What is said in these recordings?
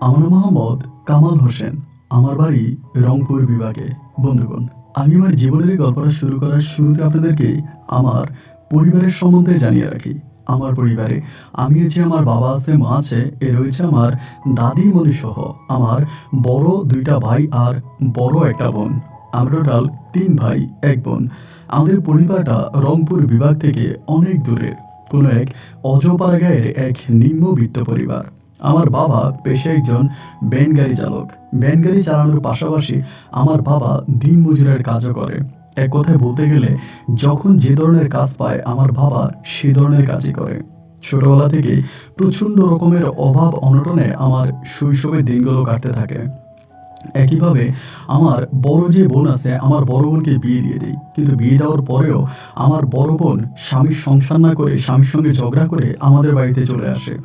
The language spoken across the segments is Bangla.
আমার নাম মোহাম্মদ কামাল হোসেন। আমার বাড়ি রংপুর বিভাগে। বন্ধুগণ, আমি আমার জীবনের এই গল্পটা শুরু করার শুরুতে আপনাদেরকে আমার পরিবারের সম্বন্ধে জানিয়ে রাখি। আমার পরিবারে আমি যে আমার বাবা আছে, মা আছে, রয়েছে আমার দাদিমণি সহ আমার বড় দুইটা ভাই আর বড় একটা বোন। আমরা টোটাল 3 ভাই 1 বোন। আমাদের পরিবারটা রংপুর বিভাগ থেকে অনেক দূরের কোনো এক অজপাড়া গাঁয়ের এক নিম্নবিত্ত পরিবার। আমার বাবা পেশায় একজন ভ্যান গাড়ি চালক। ভ্যান গাড়ি চালানোর পাশাপাশি আমার বাবা দিনমজুরের কাজও করে। এক কথায় বলতে গেলে যখন যে ধরনের কাজ পায় আমার বাবা সে ধরনের কাজই করে। ছোটবেলা থেকে প্রচণ্ড রকমের অভাব অনটনে আমার শৈশবের দিনগুলো কাটতে থাকে। একইভাবে আমার বড় যে বোন আছে, আমার বড় বোনকে বিয়ে দিয়ে দিই। কিন্তু বিয়ে দেওয়ার পরেও আমার বড় বোন স্বামীর সংসার না করে, স্বামীর সঙ্গে ঝগড়া করে আমাদের বাড়িতে চলে আসে।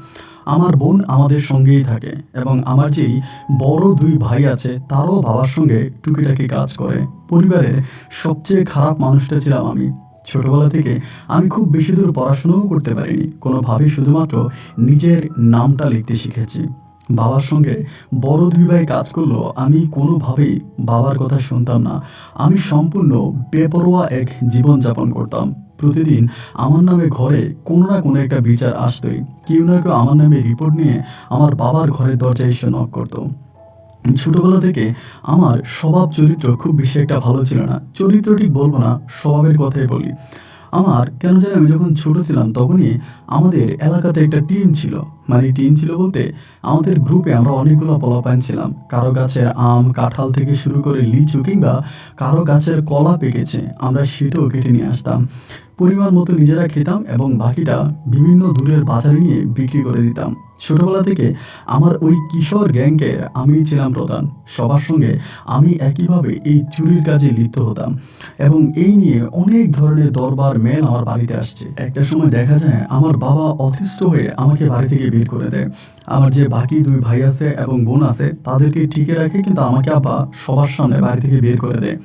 আমার বোন আমাদের সঙ্গেই থাকে এবং আমার যেই বড় 2 ভাই আছে তারাও বাবার সঙ্গে টুকিটাকি কাজ করে। পরিবারের সবচেয়ে খারাপ মানুষটা ছিলাম আমি। ছোটবেলা থেকে আমি খুব বেশি দূর পড়াশোনাও করতে পারিনি। কোনোভাবেই শুধুমাত্র নিজের নামটা লিখতে শিখেছি। বাবার সঙ্গে বড় 2 ভাই কাজ করলেও আমি কোনোভাবেই বাবার কথা শুনতাম না। আমি সম্পূর্ণ বেপরোয়া এক জীবনযাপন করতাম। প্রতিদিন আমার নামে ঘরে কোনো না কোনো একটা বিচার আসতোই। কেউ না কেউ আমার নামে রিপোর্ট নিয়ে আমার বাবার ঘরের দরজায় এসে নক করতো। ছোটবেলা থেকে আমার স্বভাব চরিত্র খুব বেশি একটা ভালো ছিল না। চরিত্র ঠিক বলবো না, স্বভাবের কথাই বলি। আমার কেন জানি আমি যখন ছোট ছিলাম তখনই আমাদের এলাকাতে একটা টিম ছিল। মানে টিম ছিল বলতে আমাদের গ্রুপে আমরা অনেকগুলো পোলাপান ছিলাম। কারো গাছের আম কাঁঠাল থেকে শুরু করে লিচু কিংবা কারো গাছের কলা পেকেছে আমরা সেটাও কেটে নিয়ে আসতাম। পরিমাণ মতো নিজেরা খেতাম এবং বাকিটা বিভিন্ন দূরের বাজারে নিয়ে বিক্রি করে দিতাম। ছোটবেলা থেকে আমার ওই কিশোর গ্যাংয়ের আমি ছিলাম প্রধান। সবার সঙ্গে আমি একইভাবে এই চুরির কাজে লিপ্ত হতাম এবং এই নিয়ে অনেক ধরনের দরবার মেল আমার বাড়িতে আসছে। একটা সময় দেখা যায় আমার বাবা অতিষ্ঠ হয়ে আমাকে বাড়ি থেকে বের করে দেয়। আমার যে বাকি 2 ভাই আছে এবং বোন আছে তাদেরকে টিকে রাখে, কিন্তু আমাকে আবার সবার সামনে বাড়ি থেকে বের করে দেয়।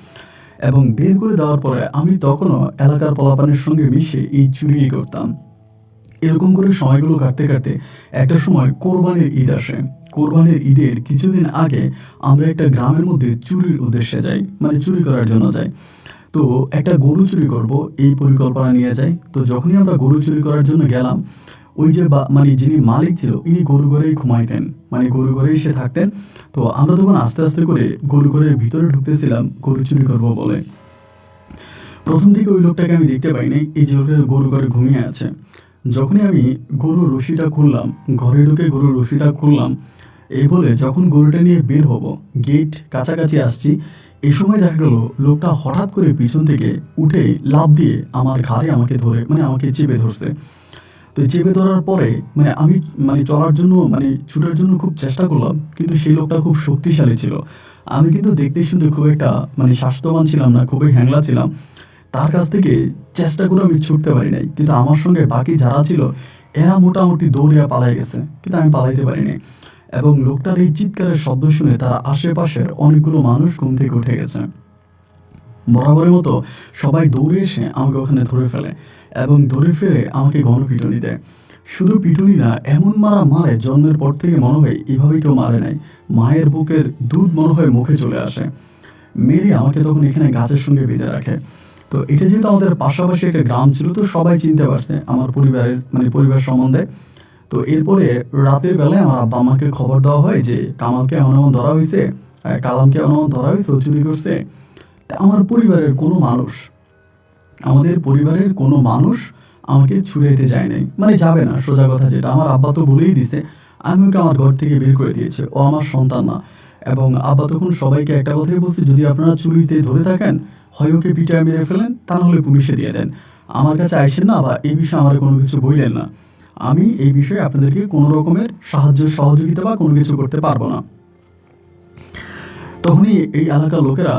এবং বের করে দেওয়ার পরে আমি তখনও এলাকার পোলাপানের সঙ্গে মিশে এই চুরি করতাম। এরকম করে সময়গুলো কাটতে কাটতে একটা সময় কোরবানির ঈদ আসে। কোরবানির ঈদের কিছুদিন আগে আমরা একটা গ্রামের মধ্যে চুরির উদ্দেশ্যে যাই, মানে চুরি করার জন্য যাই। তো একটা গরু চুরি করব এই পরিকল্পনা নিয়ে যাই। তো যখনই আমরা গরু চুরি করার জন্য গেলাম, ওই যে মানে যিনি মালিক ছিল ইনি গরু ঘরেই ঘুমাইতেন, মানে গরু ঘরেই সে থাকতেন। তো আমরা তখন আস্তে আস্তে করে গরু ঘরের ভিতরে ঢুকতেছিলাম গরু চুরি করবো বলে। প্রথম দিকে ওই লোকটাকে আমি দেখতে পাইনি, এই যে লোকটা গরু ঘরে ঘুমিয়ে আছে। যখনই আমি গরুর রশিটা খুললাম, ঘরে ঢুকে গরুর রশিটা খুললাম, এই বলে যখন গরুটা নিয়ে বের হব, গেট কাছাকাছি আসছি, এই সময় দেখা গেল লোকটা হঠাৎ করে পিছন থেকে উঠে লাফ দিয়ে আমার ঘাড়ে আমাকে ধরে, মানে আমাকে চেপে ধরছে। তো চেপে ধরার পরে আমি চলার জন্য ছুটার জন্য খুব চেষ্টা করলাম, কিন্তু সেই লোকটা খুব শক্তিশালী ছিল। আমি কিন্তু দেখতে শুনতে খুব একটা স্বাস্থ্যবান ছিলাম না, খুবই হ্যাংলা ছিলাম। তার কাছ থেকে চেষ্টা করে আমি ছুটতে পারি নাই, কিন্তু আমার সঙ্গে বাকি যারা ছিল এরা মোটামুটি দৌড়িয়া পালাই গেছে, কিন্তু আমি পালাইতে পারিনি। এবং লোকটার এই চিৎকারের শব্দ শুনে তারা আশেপাশের অনেকগুলো মানুষ ঘুম থেকে উঠে গেছে। বরাবরের মতো সবাই দৌড়ে এসে আমাকে ওখানে ধরে ফেলে এবং ধরে ফেলে আমাকে গণপিটুনি দেয়। শুধু পিটুনি না, এমন মারা মারে জন্মের পর থেকে মনে হয় এভাবে কেউ মারে নাই। মায়ের বুকের দুধ মনে হয় মুখে চলে আসে। মেরে আমাকে তখন এখানে গাছের সঙ্গে বেঁধে রাখে। তো এটা যেহেতু আমাদের পাশাপাশি একটা গ্রাম ছিল, তো সবাই চিনতে পারছে আমার পরিবারের পরিবার সম্বন্ধে। তো এরপরে রাতের বেলায় আমার আব্বা আমাকে খবর দেওয়া হয় যে কামালকে এমন এমন ধরা হয়েছে, কালামকে এমন এমন ধরা হয়েছে, ও চুরি করছে। আমার পরিবারের কোনো মানুষ, আমাদের পরিবারের কোনো মানুষ আমাকে ছুড়াইতে যায় নাই, যাবে না, সোজা কথা যেটা। আমার আব্বা তো বলেই দিছে, আমি ওকে আমার ঘর থেকে বের করে দিয়েছে, ও আমার সন্তান না। এবং আব্বা তখন সবাইকে একটা কথাই বলছে, যদি আপনারা চুরিতে ধরে থাকেন হয় ওকে পিটায় মেরে ফেলেন, তা নাহলে পুলিশে দিয়ে দেন, আমার কাছে আইসেন না বা এই বিষয়ে আমার কোনো কিছু বললেন না। আমি এই বিষয়ে আপনাদেরকে কোনো রকমের সাহায্য সহযোগিতা বা কোনো কিছু করতে পারবো না। তখনই এই এলাকার লোকেরা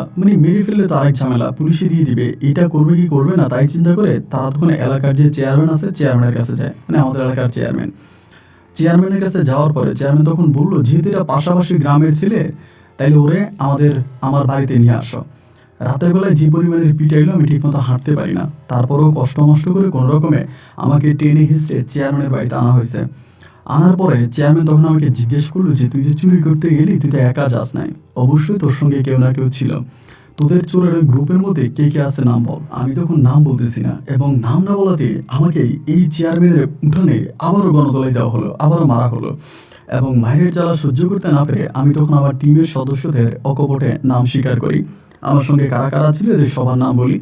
মেরে ফেললে তো আরেক ঝামেলা, পুলিশে দিয়ে দিবে, এটা করবে কি করবে না তাই চিন্তা করে তারা তখন এলাকার যে চেয়ারম্যান আছে চেয়ারম্যানের কাছে যায়, আমাদের এলাকার চেয়ারম্যানের কাছে যাওয়ার পরে চেয়ারম্যান তখন বললো, যেহেতু এটা পাশাপাশি গ্রামের ছেলে, তাইলে ওরে আমার বাড়িতে নিয়ে আসো। রাতের বেলায় যে পরিমাণের পিটাইলো আমি ঠিক মতো হাঁটতে পারি না, তারপরেও কষ্ট মষ্ট করে কোনো রকমে আমাকে টেনে হিসড়ে চেয়ারম্যানের বাড়িতে আনা হয়েছে। আনার পরে চেয়ারম্যান তখন আমাকে জিজ্ঞেস করলো যে তুই যে চুরি করতে গেলি তুই তো একা যাস নাই, অবশ্যই তোর সঙ্গে কেউ না কেউ ছিল, তোদের চোরের ওই গ্রুপের মধ্যে কে কে আছে নাম বল। আমি তখন নাম বলতেছি না, এবং নাম না বলাতে আমাকে এই চেয়ারম্যানের উঠানে আবারও গণতলাই দেওয়া হলো, আবারও মারা হলো। এবং মায়ের জ্বালা সহ্য করতে না পেরে আমি তখন আমার টিমের সদস্যদের অকপটে নাম স্বীকার করি, আমার সঙ্গে কারা কারা ছিল এদের সবার নাম বলি।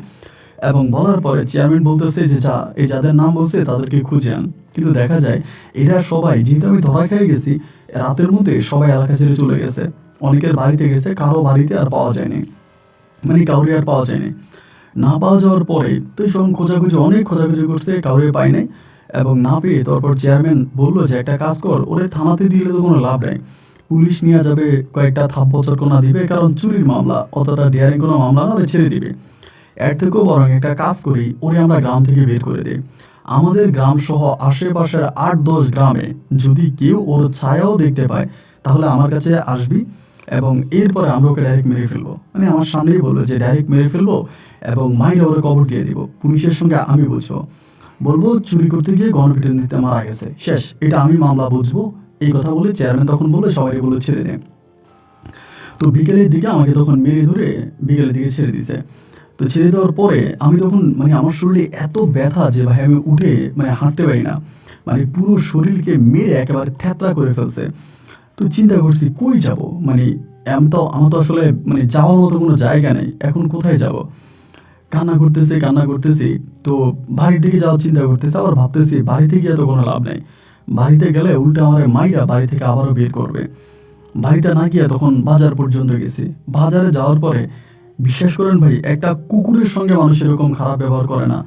এবং বলার পরে চেয়ারম্যান বলতেছে যে যা, এই যাদের নাম বলছে তাদেরকে খুঁজে আন। কিন্তু দেখা যায় এরা সবাই, যেহেতু আমি ধরা খেয়ে গেছি, রাতের মধ্যে সবাই এলাকা ছেড়ে চলে গেছে, অনেকের বাড়িতে গেছে, কারো বাড়িতে আর পাওয়া যায়নি, মানে কাউরে আর পাওয়া যায়নি। না পাওয়া যাওয়ার পরে তো সব খোঁজাখুঁজি, অনেক খোঁজাখুঁজি করছে, কাউরে পাই নাই। এবং না পেয়ে তারপর চেয়ারম্যান বললো যে একটা কাজ কর, ওরে থানাতে দিলে তো কোনো লাভ নেই, পুলিশ নিয়ে যাবে, কয়েকটা থাপ্পড় চটকনা দিবে, কারণ চুরির মামলা, অতটা ডেয়ারিং কোনো মামলা না, ওরে ছেড়ে দিবে। এর থেকেও বরং একটা কাজ করি, ওরে আমরা গ্রাম থেকে বের করে দিই। আমাদের গ্রাম সহ আশেপাশের 8-10 গ্রামে যদি কেউ ওর ছায়াও দেখতে পায় তাহলে আমার কাছে আসবি, এবং এরপরে আমরা ওকে ডাইরেক্ট মেরে ফেলবো, মানে আমার সামনেই বললো যে ডাইরেক্ট মেরে ফেলবো, এবং মাইরে ওরে কবর দিয়ে দিব, পুলিশের সঙ্গে আমি বুঝবো, বলবো চুরি করতে গিয়ে গণপিটুনি দিতে মারা গেছে, শেষ, এটা আমি মামলা বুঝবো। এই কথা বলে চেয়ারম্যান তখন বলে সবাই বলে ছেড়ে দেয়। তো বিকেলের দিকে আমাকে তখন মেরে ধরে বিকেলের দিকে ছেড়ে দিছে। তো ছেড়ে দেওয়ার পরে আমি তখন, মানে আমার শরীরে এত ব্যথা যে ভাই আমি উঠে মানে হাঁটতে পারি না, মানে পুরো শরীরকে মেরে একেবারে থ্যাতরা করে ফেলছে। তো চিন্তা করছি কই যাব, মানে আমার তো আসলে মানে যাওয়ার মতো কোনো জায়গা নেই, এখন কোথায় যাব। কান্না করতেছি। তো বাড়ির দিকে যাওয়ার চিন্তা করতেছি, আবার ভাবতেছি বাড়িতে গিয়ে তো কোনো লাভ নেই, বাড়িতে গেলে উল্টা আমার মাইরা বাড়ি থেকে আবারও বের করবে। বাড়িতে না গিয়ে তখন বাজার পর্যন্ত গেছি। বাজারে যাওয়ার পরে বিশ্বাস করেন ভাই, একটা কুকুরের সঙ্গে মানুষ এরকম খারাপ ব্যবহার করে না।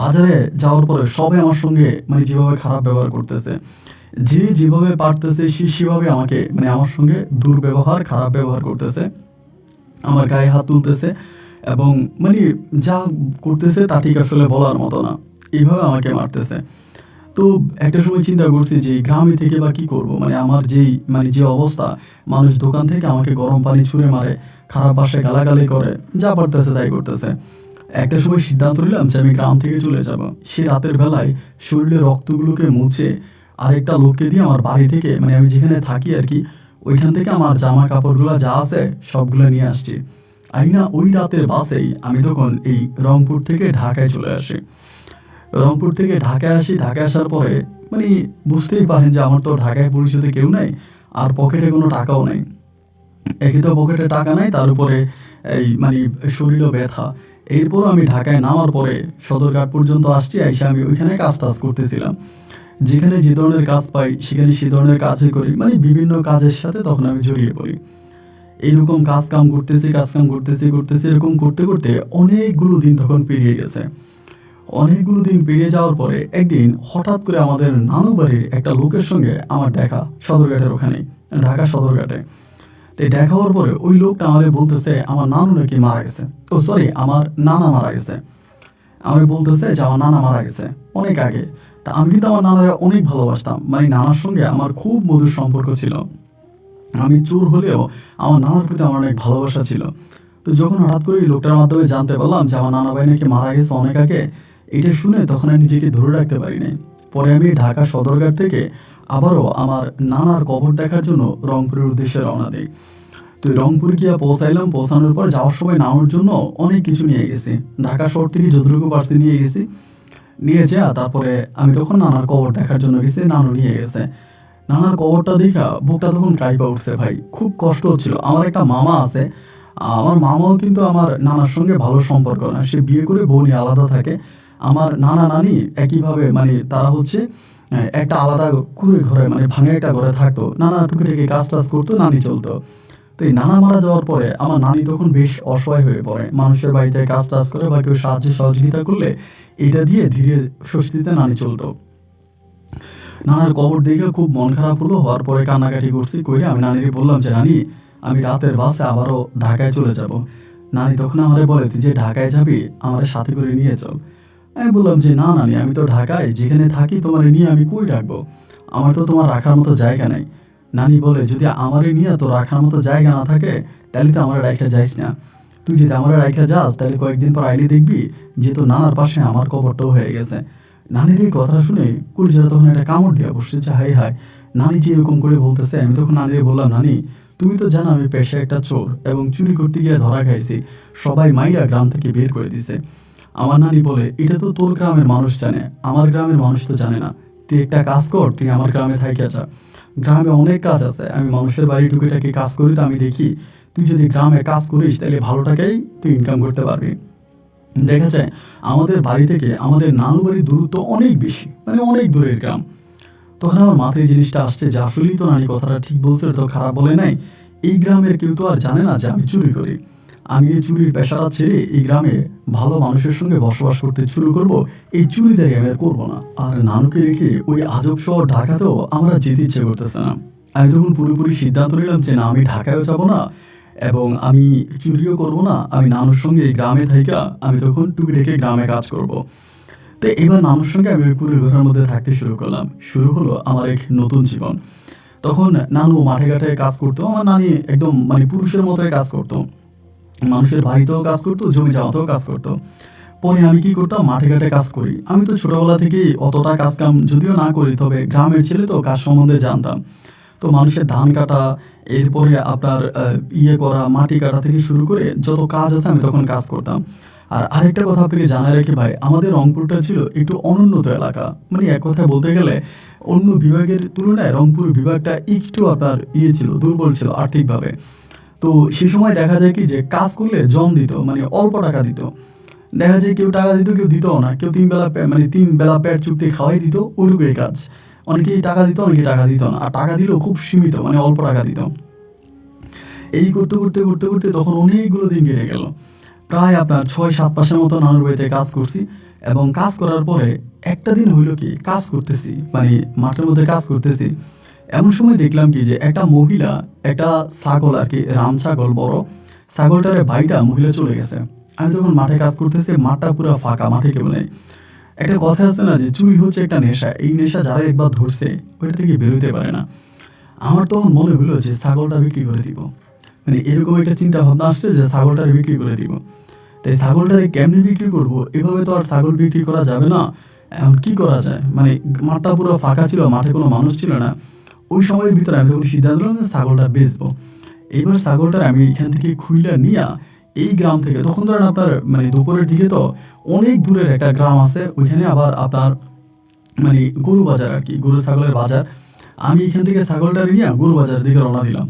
বাজারে যাওয়ার পরে সবাই আমার সঙ্গে মানে যেভাবে খারাপ ব্যবহার করতেছে, যে যেভাবে পারতেছে সে সেভাবে আমাকে, মানে আমার সঙ্গে দুর্ব্যবহার, খারাপ ব্যবহার করতেছে, আমার গায়ে হাত তুলতেছে, এবং মানে যা করতেছে তা ঠিক আসলে বলার মতো না, এইভাবে আমাকে মারতেছে। তো একটা সময় চিন্তা করছি যে গ্রামে থেকে বা কি করব, মানে আমার যেই মানে যে অবস্থা, মানুষ দোকান থেকে আমাকে গরম পানি ছুঁড়ে মারে, খারাপ ভাষায় গালাগালি করে, যা পারতেছে তাই করতেছে। একটা সময় সিদ্ধান্ত নিলাম যে আমি গ্রাম থেকে চলে যাব। সে রাতের বেলায় শরীরের রক্তগুলোকে মুছে আরেকটা লোককে দিয়ে আমার বাড়ি থেকে, মানে আমি যেখানে থাকি আর কি, ওইখান থেকে আমার জামা কাপড়গুলো যা আছে সবগুলো নিয়ে আসছি। আইনা ওই রাতের বাসেই আমি তখন এই রংপুর থেকে ঢাকায় চলে আসি। রংপুর থেকে ঢাকায় আসি। ঢাকায় আসার পরে মানে বুঝতেই পারেন যে আমার তো ঢাকায় পরিচিত কেউ নাই, আর পকেটে কোনো টাকাও নাই। একে তো পকেটে টাকা নাই, তার উপরে এই মানে শরীরও ব্যথা। এরপর আমি ঢাকায় নামার পরে সদরঘাট পর্যন্ত আসছি, এসে আমি ওইখানে কাজ টাজ করতেছিলাম। যেখানে যে ধরনের কাজ পাই সেখানে সে ধরনের কাজই করি, মানে বিভিন্ন কাজের সাথে তখন আমি জড়িয়ে পড়ি। এইরকম কাজ কাম করতেছি, এরকম করতে করতে অনেকগুলো দিন তখন পেরিয়ে গেছে। অনেকগুলো দিন পেরিয়ে যাওয়ার পরে একদিন হঠাৎ করে আমাদের নানু বাড়ির একটা লোকের সঙ্গে আমার দেখা, সদরঘাটের ওখানে, ঢাকা সদরঘাটে। তো দেখা হওয়ার পরে ওই লোকটা আমাদের বলতেছে আমার নানু নাকি মারা গেছে, ও সরি আমার নানা মারা গেছে। আমি বলতেছে যে আমার নানা মারা গেছে অনেক আগে। তা আমি কিন্তু আমার নানারা অনেক ভালোবাসতাম, মানে নানার সঙ্গে আমার খুব মধুর সম্পর্ক ছিল। আমি চোর হলেও আমার নানার প্রতি আমার অনেক ভালোবাসা ছিল। তো যখন হঠাৎ করে এই লোকটার মাধ্যমে জানতে পারলাম যে আমার নানা ভাই নাকি মারা গেছে অনেক আগে, এটা শুনে তখন আমি নিজেকে ধরে রাখতে পারি নাই। পরে আমি ঢাকা সদরঘাট থেকে আবারও আমার নানার কবর দেখার জন্য রংপুরের উদ্দেশ্যে রওনা দিই। তো রংপুর গিয়ে পৌঁছাইলাম। পৌঁছানোর পর যাওয়ার সময় নানার জন্য অনেক কিছু নিয়ে গেছি, ঢাকা শহর থেকে যতটুকু পারছি নিয়ে গেছি। নিয়ে যা তারপরে আমি তখন নানার কবর দেখার জন্য গেছি, নানু নিয়ে গেছে। নানার কবরটা দেখা বুকটা তখন কাইপা উঠছে ভাই, খুব কষ্ট হচ্ছিল। আমার একটা মামা আছে, আমার মামাও কিন্তু আমার নানার সঙ্গে ভালো সম্পর্ক না, সে বিয়ে করে বউ নিয়ে আলাদা থাকে। আমার নানা নানি একইভাবে, মানে তারা হচ্ছে একটা আলাদা কুড়ে ঘরে, মানে ভাঙা একটা ঘরে থাকতো। নানা টুকিটাকি কাজ টাজ করতো, নানি চলতো। তো এই নানা মারা যাওয়ার পরে আমার নানি তখন বেশ অসহায় হয়ে পড়ে, মানুষের বাড়িতে কাজ টাজ করে বা কেউ সাহায্য সহযোগিতা করলে এটা দিয়ে ধীরে স্বস্তিতে নানি চলতো। নানার কবর দেখে খুব মন খারাপ হলো, হওয়ার পরে কান্নাকাটি করছি। করে আমি নানিরে বললাম যে নানি আমি রাতের বাসে আবারও ঢাকায় চলে যাব। নানি তখন আমারে বলে তুই যে ঢাকায় যাবি আমার সাথে করে নিয়ে চল। আমি বললাম যে না নানি, আমি তো ঢাকায় যেখানে থাকি তোমার নিয়ে আমি কই রাখবো, আমার তো তোমার রাখার মতো জায়গা নাই। নানি বলে যদি আমারে নিয়ে তো রাখার মতো জায়গা না থাকে তাহলে তো আমার রাখা যাইস না, তুই যদি আমার রাখা যাস তাহলে কয়েকদিন পর আইলে দেখবি যে তো নানার পাশে আমার কবরটাও হয়ে গেছে। নানির এই কথা শুনে কলিজারা তখন একটা কামড় দিয়ে বসছে যে হাই হাই, নানি যে এরকম করে বলতেছে। আমি তখন নানিরে বললাম, নানি তুমি তো জানো আমি পেশায় একটা চোর এবং চুরি করতে গিয়ে ধরা খাইছি, সবাই মাইরা গ্রাম থেকে বের করে দিছে। আমার নানি বলে, এটা তো তোর গ্রামের মানুষ জানে, আমার গ্রামের মানুষ তো জানে না। তুই একটা কাজ কর, তুই আমার গ্রামে থাইকা যা, গ্রামে অনেক কাজ আছে, আমি মানুষের বাড়ি টুকিটাকি কাজ করি তো আমি দেখি, তুই যদি গ্রামে কাজ করিস তাহলে ভালো টাকাই তুই ইনকাম করতে পারবি। দেখা যায় আমাদের বাড়ি থেকে আমাদের নানু বাড়ির দূরত্ব অনেক বেশি, মানে অনেক দূরের গ্রাম। তখন আমার মাথায় এই জিনিসটা আসছে যে আসলেই তো নানি কথাটা ঠিক বলছে, তো খারাপ বলে নাই। এই গ্রামের কেউ তো আর জানে না যে আমি চুরি করি। আমি এই চুরির পেশাটা ছেড়ে এই গ্রামে ভালো মানুষের সঙ্গে বসবাস করতে শুরু করব, এই চুরিদারি আমি আর করবো না। আর নানুকে রেখে ওই আজব শহর ঢাকাতেও আমার আর যেতে ইচ্ছে করতেছে না। আমি তখন পুরোপুরি সিদ্ধান্ত নিলাম যে না, আমি ঢাকায়ও যাবো না এবং আমি চুরিও করবো না। আমি নানুর সঙ্গে এই গ্রামে থাইকা আমি তখন টুকিটাকি গ্রামে কাজ করব। তো এবার নানুর সঙ্গে আমি ওই পুরো ঘরের মধ্যে থাকতে শুরু করলাম। শুরু হলো আমার এক নতুন জীবন। তখন নানু মাঠে ঘাটে কাজ করতো, আমার নানি একদম মানে পুরুষের মতোই কাজ করতো, মানুষের বাড়িতেও কাজ করতো, জমি জমাতেও কাজ করতো। পরে আমি কি করতাম, মাঠে ঘাটে কাজ করি। আমি তো ছোটবেলা থেকেই অতটা কাজ কাম যদিও না করি, তবে গ্রামের ছেলে তো কাজ সম্বন্ধে জানতাম। তো মানুষের ধান কাটা, এরপরে আপনার ইয়ে করা, মাটি কাটা থেকে শুরু করে যত কাজ আছে আমি তখন কাজ করতাম। আর আরেকটা কথা আপনাকে জানাই রাখি ভাই, আমাদের রংপুরটা ছিল একটু অনুন্নত এলাকা, মানে এক কথায় বলতে গেলে অন্য বিভাগের তুলনায় রংপুর বিভাগটা একটু আপনার ইয়ে ছিল, দুর্বল ছিল আর্থিকভাবে। তো সে সময় দেখা যায় কি যে কাজ করলে জম দিত, মানে অল্প টাকা দিত। দেখা যায় কেউ টাকা দিত, কেউ দিতও না, কেউ মানে 3 বেলা পেট চুক্তি খাওয়াই দিত, ওইটুকুই কাজ। অনেকেই টাকা দিত, অনেকে টাকা দিত না, আর টাকা দিলেও খুব সীমিত, মানে অল্প টাকা দিত। এই করতে করতে করতে করতে তখন অনেকগুলো দিন কেটে গেল। প্রায় আপনার 6-7 মাসের মতো নানুর বাড়িতে কাজ করছি। এবং কাজ করার পরে একটা দিন হইলো কি, কাজ করতেছি মানে মাঠের মধ্যে কাজ করতেছি, এমন সময় দেখলাম কি যে একটা মহিলা একটা ছাগল আর কি, রাম ছাগল বড়, ছাগলটারে বাইটা মহিলা চলে গেছে। আমি তখন মাঠে কাজ করতেছি, মাঠটা পুরো ফাঁকা, মাঠে কেউ নেই। একটা কথা আছে না যে চুরি হচ্ছে একটা নেশা, এই নেশা যারা একবার ধরছে ওইটা থেকে বেরোতে পারে না। আমার তখন মনে হলো যে ছাগলটা বিক্রি করে দিব, মানে এরকম একটা চিন্তা ভাবনা আসছে যে ছাগলটারে বিক্রি করে দিব। তাই ছাগলটারে কেমনি বিক্রি করব, এভাবে তো আর ছাগল বিক্রি করা যাবে না। এখন কি করা যায়, মানে মাঠটা পুরো ফাঁকা ছিল, মাঠে কোনো মানুষ ছিল না। ওই সময়ের ভিতরে আমি তখন সিদ্ধান্ত নিলাম যে ছাগলটা বেচবো। এইবার ছাগলটা আমি এখান থেকে খুইলা নিয়া এই গ্রাম থেকে, তখন ধরেন আপনার মানে দুপুরের দিকে তো অনেক দূরের একটা গ্রাম আছে, ওইখানে আবার আপনার মানে গরু বাজার আর কি, গরু ছাগলের বাজার। আমি এখান থেকে ছাগলটা নিয়ে গরু বাজারের দিকে রওনা দিলাম।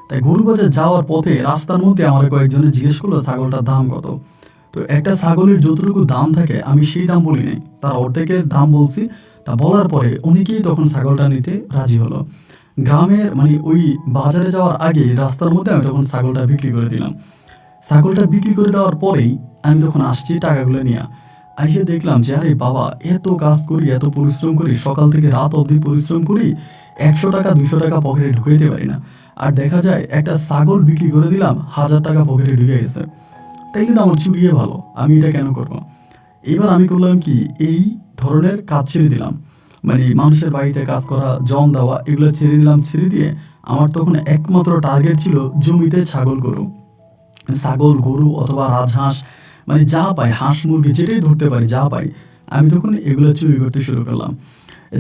তাই গরু বাজার যাওয়ার পথে রাস্তার মধ্যে আমার কয়েকজনে জিজ্ঞেস করলো ছাগলটার দাম কত। তো একটা ছাগলের যতটুকু দাম থাকে আমি সেই দাম বলি নাই, তার অর্ধেকের দাম বলছি। তা বলার পরে অনেকেই তখন ছাগলটা নিতে রাজি হলো। গ্রামের মানে ওই বাজারে যাওয়ার আগে রাস্তার মধ্যে আমি তখন ছাগলটা বিক্রি করে দিলাম। ছাগলটা বিক্রি করে দেওয়ার পরেই আমি তখন আসছি টাকাগুলো নিয়ে। আইসে দেখলাম যে আরে বাবা, এত কাজ করি, এত পরিশ্রম করি, সকাল থেকে রাত অবধি পরিশ্রম করি, 100 টাকা 200 টাকা পকেটে ঢুকাইতে পারি না। আর দেখা যায় একটা ছাগল বিক্রি করে দিলাম, 1000 টাকা পকেটে ঢুকে গেছে। তাই কিন্তু আমার চুরিয়ে ভালো, আমি এটা কেন করবো। এবার আমি করলাম কি, এই ধরনের কাজ ছেড়ে দিলাম, মানে মানুষের বাড়িতে কাজ করা, জম দেওয়া, এগুলো ছেড়ে দিলাম। ছেড়ে দিয়ে আমার তখন একমাত্র টার্গেট ছিল জমিতে ছাগল গরু অথবা রাজহাঁস, মানে যা পাই, হাঁস মুরগি যেটাই ধরতে পারি, যা পাই আমি তখন এগুলো চুরি করতে শুরু করলাম।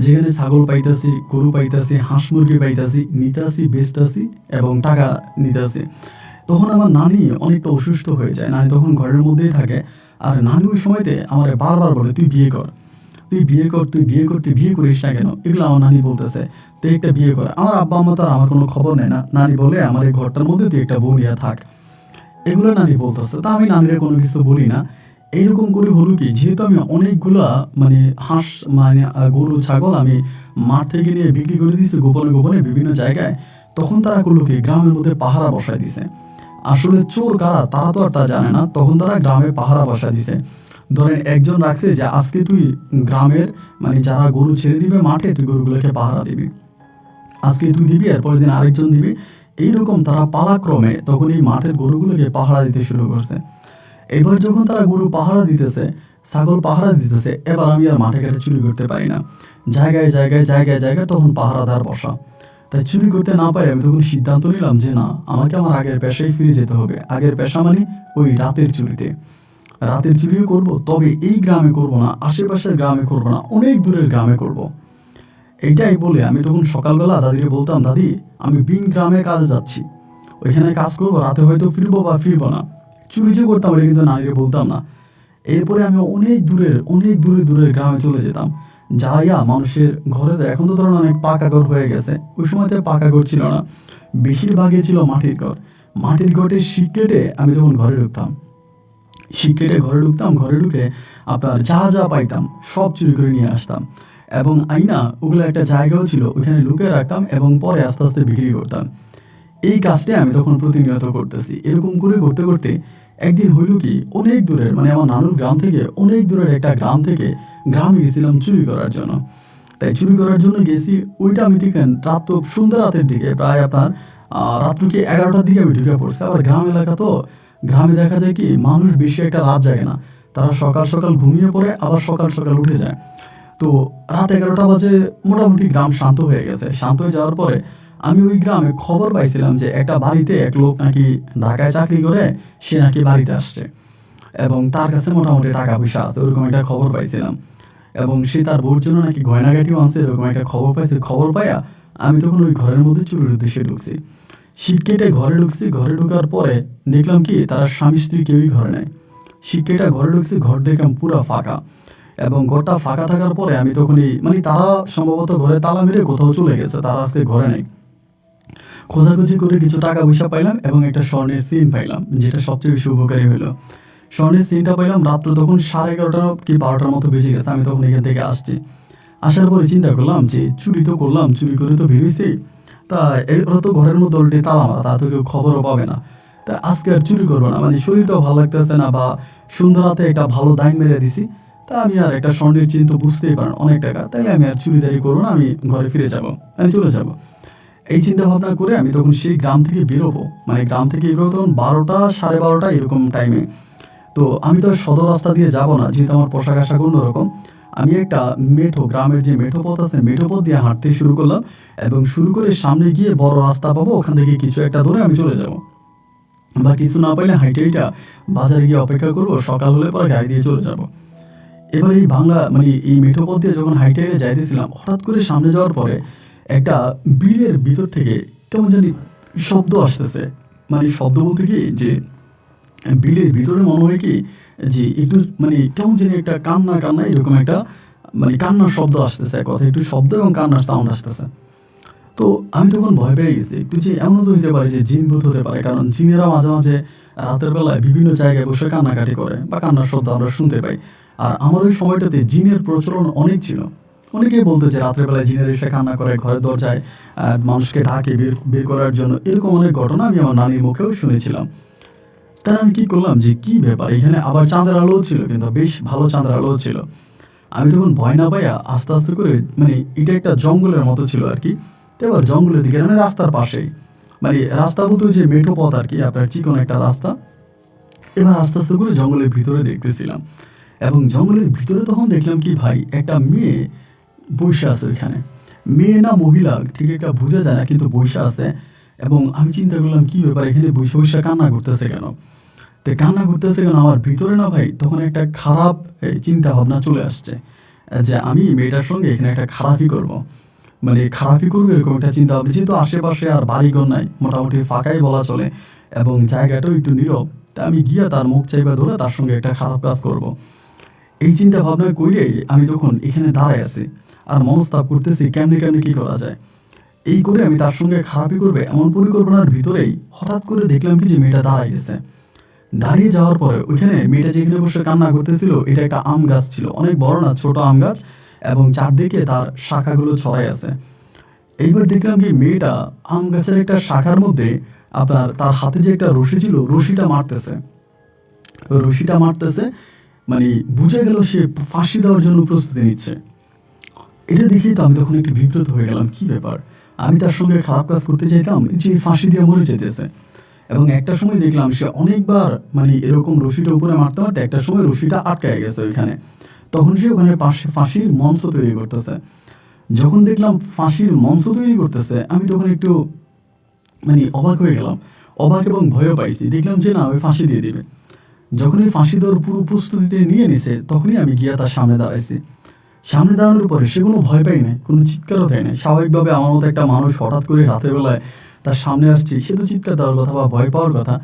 যেখানে ছাগল পাইতাছি, গরু পাইতাছি, হাঁস মুরগি পাইতাছি, নিতাছি, বেচতাছি এবং টাকা নিতাছি। তখন আমার নানি অনেকটা অসুস্থ হয়ে যায়, নানি তখন ঘরের মধ্যেই থাকে। আর নানি ওই সময়তে আমার বারবার বলে, তুই বিয়ে কর, তুই বিয়ে কর, তুই বিয়ে কর, তুই বিয়ে করিস না কেন, এগুলো আমার নানি বলতেছে। তুই একটা বিয়ে কর। আমার আব্বা আম্মা তো আর আমার কোনো খবর নেয় না, নানি বলে আমার এই ঘরটার মধ্যে তুই একটা বউ নিয়ে থাক, এগুলো নানি বলতেছে। তা আমি নানিরে কোনো কিছু বলি না। এইরকম করে হলো কি, যেহেতু আমি অনেকগুলা মানে হাঁস মানে গরু ছাগল আমি মাঠ থেকে নিয়ে বিক্রি করে দিয়েছি গোপনে গোপনে বিভিন্ন জায়গায়, তখন তারা করলো কি, গ্রামের মধ্যে পাহারা বসায় দিছে। আসলে চোর কারা তারা তো আর তা জানে না, তখন তারা গ্রামে পাহারা বসায় দিছে। ধরেন একজন রাখছে যে আজকে তুই গ্রামের মানে যারা গরু ছেড়ে দিবে মাঠে, তুই গরুগুলোকে পাহারা দিবি, আজকে তুই দিবি, এরপরের দিন আরেকজন দিবি। এইরকম তারা পালাক্রমে তখন এই মাঠের গরুগুলোকে পাহারা দিতে শুরু করছে। এবার যখন তারা গরু পাহারা দিতেছে, ছাগল পাহারা দিতেছে, এবার আমি আর মাঠে ঘাটে চুরি করতে পারি না। জায়গায় জায়গায় জায়গায় জায়গায় তখন পাহারাদার বসা। তাই চুরি করতে না পারে আমি তখন সিদ্ধান্ত নিলাম যে না, আমাকে আমার আগের পেশায় ফিরে যেতে হবে। আগের পেশা মানে ওই রাতের চুরিতে। রাতের চুরিও করব, তবে এই গ্রামে করব না, আশেপাশের গ্রামে করব না, অনেক দূরের গ্রামে করব। এইটাই বলে আমি তখন সকালবেলা দাদিকে বলতাম, দাদি আমি বিন গ্রামে কাজে যাচ্ছি, ওইখানে কাজ করবো, রাতে হয়তো ফিরবো বা ফিরবো না। চুরি যে করতাম ওটা কিন্তু নারীকে বলতাম না। এরপরে আমি অনেক দূরের গ্রামে চলে যেতাম, যাইয়া মানুষের ঘরে যায়। এখন তো ধরুন অনেক পাকা ঘর হয়ে গেছে, ওই সময়তে পাকা ঘর ছিল না, বেশিরভাগই ছিল মাটির ঘর। মাটির ঘরের শিক কেটে আমি তখন ঘরে ঢুকতাম, শিক কেটে ঘরে ঢুকে আপনার যা পাইতাম সব চুরি করে নিয়ে আসতাম, এবং আইনা ওগুলো একটা জায়গাও ছিল, ওইখানে লুকিয়ে রাখতাম এবং পরে আস্তে আস্তে বিক্রি করতাম। এই কাজটা আমি তখন প্রতিনিয়ত করতেছি। এরকম করে করতে করতে একদিন হইল কি, অনেক দূরের মানে আমার নানুর গ্রাম থেকে অনেক দূরের একটা গ্রামে গেছিলাম চুরি করার জন্য। তাই চুরি করার জন্য গেছি, ওইটা আমি দেখেন রাত তো সন্ধ্যা রাতের দিকে, প্রায় আপনার রাত্র কি 11টার দিকে আমি ঢুকে পড়ছি। আবার গ্রাম এলাকা তো, গ্রামে দেখা যায় কি মানুষ বেশি একটা রাত জাগে না, তারা সকাল সকাল ঘুমিয়ে পড়ে, আবার সকাল সকাল উঠে যায়। তো রাত 11টা বাজে মোটামুটি গ্রাম শান্ত হয়ে গেছে। শান্ত হয়ে যাওয়ার পরে আমি ওই গ্রামে খবর পাইছিলাম যে একটা বাড়িতে এক লোক নাকি ঢাকায় চাকরি করে, সে নাকি বাড়িতে আসছে এবং তার কাছে মোটামুটি টাকা পয়সা আছে, ওরকম একটা খবর পাইছিলাম। এবং সে তার বউর জন্য নাকি গয়নাগাটিও আনছে, এরকম একটা খবর পাইছে। খবর পাইয়া আমি তখন ওই ঘরের মধ্যে চুরির উদ্দেশ্যে ঢুকছি। শীত কেটে ঘরে ঢুকছি, ঘরে ঢোকার পরে দেখলাম কি তারা স্বামী স্ত্রী কেউই ঘরে নেই। শীত কেটে ঘরে ঢুকছি, ঘর দেখলাম পুরা ফাঁকা, এবং ঘরটা ফাঁকা থাকার পরে আমি তখনই মানে তারা সম্ভবত ঘরে তালা মেরে কোথাও চলে গেছে, তারা আজকে ঘরে নেই। খোঁজাখুঁজি করে কিছু টাকা পয়সা পাইলাম এবং একটা স্বর্ণের চেইন পাইলাম, যেটা সবচেয়ে বেশি উপকারী হলো। স্বর্ণের চেইনটা পাইলাম রাত্র তখন 11:30 কি 12টার মতো বেজে গেছে। আমি তখন এখান থেকে আসছি, আসার পরে চিন্তা করলাম যে চুরি তো করলাম, চুরি করে তো বেরোইছি, তা ওরা তো ঘরের মধ্যে অলরেডি তালা মারা, তা তো কেউ খবরও পাবে না, তা আজকে আর চুরি করবো না। মানে শরীরটাও ভালো লাগতেছে না, বা সন্ধ্যা রাতে একটা ভালো দাইন মেরে দিছি, তা আমি আর একটা স্বর্ণের চেইন তো বুঝতেই পারেন অনেক টাকা, তাইলে আমি আর চুরিদারি করবো না, আমি ঘরে ফিরে যাব, আমি চলে যাব। এই চিন্তা ভাবনা করে আমি তখন সেই গ্রাম থেকে বেরোবো, মানে গ্রাম থেকে বেরোবো তখন 12টা 12:30 এরকম টাইমে। তো আমি তো সদর রাস্তা দিয়ে যাব না, যেহেতু আমার পোশাক আশাক অন্যরকম। আমি একটা গ্রামের যে মেঠো পথ আছে, মেঠো পথ দিয়ে হাঁটতে শুরু করলাম, এবং শুরু করে সামনে গিয়ে বড় রাস্তা পাবো, ওখান থেকে কিছু একটা ধরে আমি চলে যাব, বা কিছু না পাইলে হাইটে বাজারে গিয়ে অপেক্ষা করবো, সকাল হলে পরে গাড়ি দিয়ে চলে যাব। এবার এই মানে এই মেঠো পথ দিয়ে যখন হাইটে যাইতেছিলাম, হঠাৎ করে সামনে যাওয়ার পরে একটা বিলের ভিতর থেকে কেমন জানি শব্দ আসতেছে। মানে শব্দ বলতে কি, যে বিলের ভিতরে মনে হয় কি যে একটু মানে কেমন জানি একটা কান্না এরকম একটা মানে কান্নার শব্দ আসতেছে, কথা একটু শব্দ এবং কান্নার সাউন্ড আসতেছে। তো আমি তখন ভয় পেয়ে গেছি একটু, যে এমন তো হতে পারে যে জিন ভূত হতে পারে, কারণ জিনেরা মাঝে মাঝে রাতের বেলায় বিভিন্ন জায়গায় বসে কান্নাকাটি করে বা কান্নার শব্দ আমরা শুনতে পাই। আর আমার ওই সময়টাতে জিনের প্রচলন অনেক ছিল। অনেকেই বলতো যে রাতের বেলায় জিনের এসে কান্না করে, ঘরের দরজায় মানুষকে ঢাকে বের করার জন্য, এরকম অনেক ঘটনা আমি আমার নানির মুখেও শুনেছিলাম। তাই আমি কি করলাম, যে কি ব্যাপার, এখানে আবার চাঁদের আলোও ছিল, কিন্তু বেশ ভালো চাঁদের আলোও ছিল। আমি তখন ভয় না পাইয়া আস্তে আস্তে করে, মানে এটা একটা জঙ্গলের মতো ছিল আর কি, তো এবার জঙ্গলের দিকে, মানে রাস্তার পাশেই, মানে রাস্তা বলতে যে মেঠো পথ আর কি, আপনার চিকন একটা রাস্তা। এবার আস্তে আস্তে করে জঙ্গলের ভিতরে দেখতেছিলাম, এবং জঙ্গলের ভিতরে তখন দেখলাম কি ভাই, একটা মেয়ে বসে আছে ওইখানে। মেয়ে না মহিলা ঠিক একটা বোঝা যায় না, কিন্তু বসে আছে। এবং আমি চিন্তা করলাম কি ব্যাপার, এখানে বসে বসে কান্না করতেছে কেন? তো কান্না করতেছে কেন, আমার ভিতরে না ভাই তখন একটা খারাপ চিন্তা ভাবনা চলে আসছে, যে আমি মেয়েটার সঙ্গে এখানে একটা খারাপই করবো, মানে খারাপই করবো এরকম একটা চিন্তা ভাবনা। যেহেতু আশেপাশে আর বাড়িঘর নাই, মোটামুটি ফাঁকাই বলা চলে, এবং জায়গাটাও একটু নীরব, তা আমি গিয়া তার মুখ চাইবা ধরে তার সঙ্গে একটা খারাপ কাজ করব। এই চিন্তা ভাবনা করে আমি তখন এখানে দাঁড়ায় আছি আর মনস্তাপ করতেছি কেমনে কি করা যায়। এই করে আমি তার সঙ্গে খারাপই করবে এমন পরিকল্পনার ভিতরেই হঠাৎ করে দেখলাম কি যে মেয়েটা দাঁড়ায় গেছে। দাঁড়িয়ে যাওয়ার পরে ওইখানে মেয়েটা যেখানে বসে কান্না করতেছিল, এটা একটা আম গাছ ছিল, অনেক বড় না, ছোট আম গাছ, এবং চারদিকে তার শাখাগুলো ছড়াই আছে। এইবার দেখলাম কি মেয়েটা আম গাছের একটা শাখার মধ্যে আপনার তার হাতে যে একটা রশি ছিল, রশিটা মারতেছে, মানে বুঝে গেল সে ফাঁসি দেওয়ার জন্য প্রস্তুতি নিচ্ছে। এটা দেখেই তো আমি তখন একটু বিব্রত হয়ে গেলাম, কি ব্যাপার, আমি তার সঙ্গে খারাপ কাজ করতে চাইতাম, যে ফাঁসি দিয়ে মরে যেতেছে। এবং একটা সময় দেখলাম সে অনেকবার মানে এরকম রশিটা উপরে মারতে মারতে একটা সময় রশিটা আটকায় গেছে ওইখানে, তখন সে ওখানে ফাঁসির মঞ্চ তৈরি করতেছে। যখন দেখলাম ফাঁসির মঞ্চ তৈরি করতেছে, আমি তখন একটু মানে অবাক হয়ে গেলাম, অবাক এবং ভয়ও পাইছি। দেখলাম যে না, ওই ফাঁসি দিয়ে দিবে। যখনই ফাঁসি দেওয়ার পুরো প্রস্তুতিতে নিয়ে নিছে তখনই আমি গিয়া তার সামনে দাঁড়াইছি। সামনে দাঁড়ানোর পরে সে কোনো ভয় পাই নাই, কোনো চিৎকারও দেয় নাই। স্বাভাবিকভাবে আমার মতো একটা মানুষ হঠাৎ করে রাতের বেলায় তার সামনে আসছে, সে তো চিৎকার দেওয়ার কথা বা ভয় পাওয়ার কথা।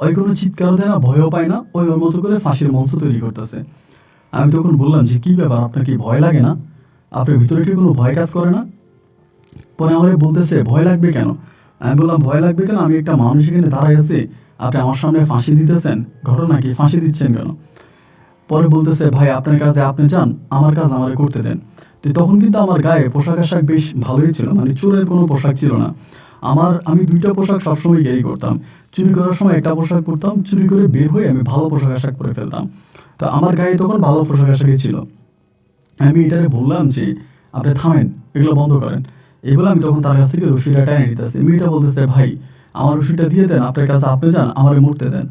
ওই কোনো চিৎকারও দেয় না, ভয়ও পায় না, ওই ওর মতো করে ফাঁসির মঞ্চ তৈরি করতেছে। আমি তখন বললাম যে কী ব্যাপার, আপনার কি ভয় লাগে না? আপনার ভিতরে কি কোনো ভয় কাজ করে না? পরে আমারে বলতেছে ভয় লাগবে কেন? আমি বললাম ভয় লাগবে কেন, আমি একটা মানুষ এখানে দাঁড়াই আছি, আপনি আমার সামনে ফাঁসি দিতেছেন, ঘটনা কি, ফাঁসি দিচ্ছেন কেন? পরে বলতেছে ভাই আপনার কাজে আপনি যান, আমার কাজ আমারে করতে দেন। তো তখন কিন্তু আমার গায়ে পোশাক আশাক বেশ ভালোই ছিল, মানে চোরের কোনো পোশাক ছিল না। আমি দুইটা পোশাক সবসময় ক্যারি করতাম। চুরি করার সময় একটা পোশাক পরতাম, চুরি করে বের হয়ে আমি ভালো পোশাক আশাক পরে ফেলতাম। তো আমার গায়ে তখন ভালো পোশাক আশাকই ছিল। আমি এটারে বললাম যে আপনি থামেন, এগুলো বন্ধ করেন। এগুলো আমি তখন তার কাছ থেকে রশিটা টেনে নিতেছি। মেয়েটা বলতেছে ভাই আমার রশিটা দিয়ে দেন, আপনার কাছে আপনি যান, আমারে মরতে দেন।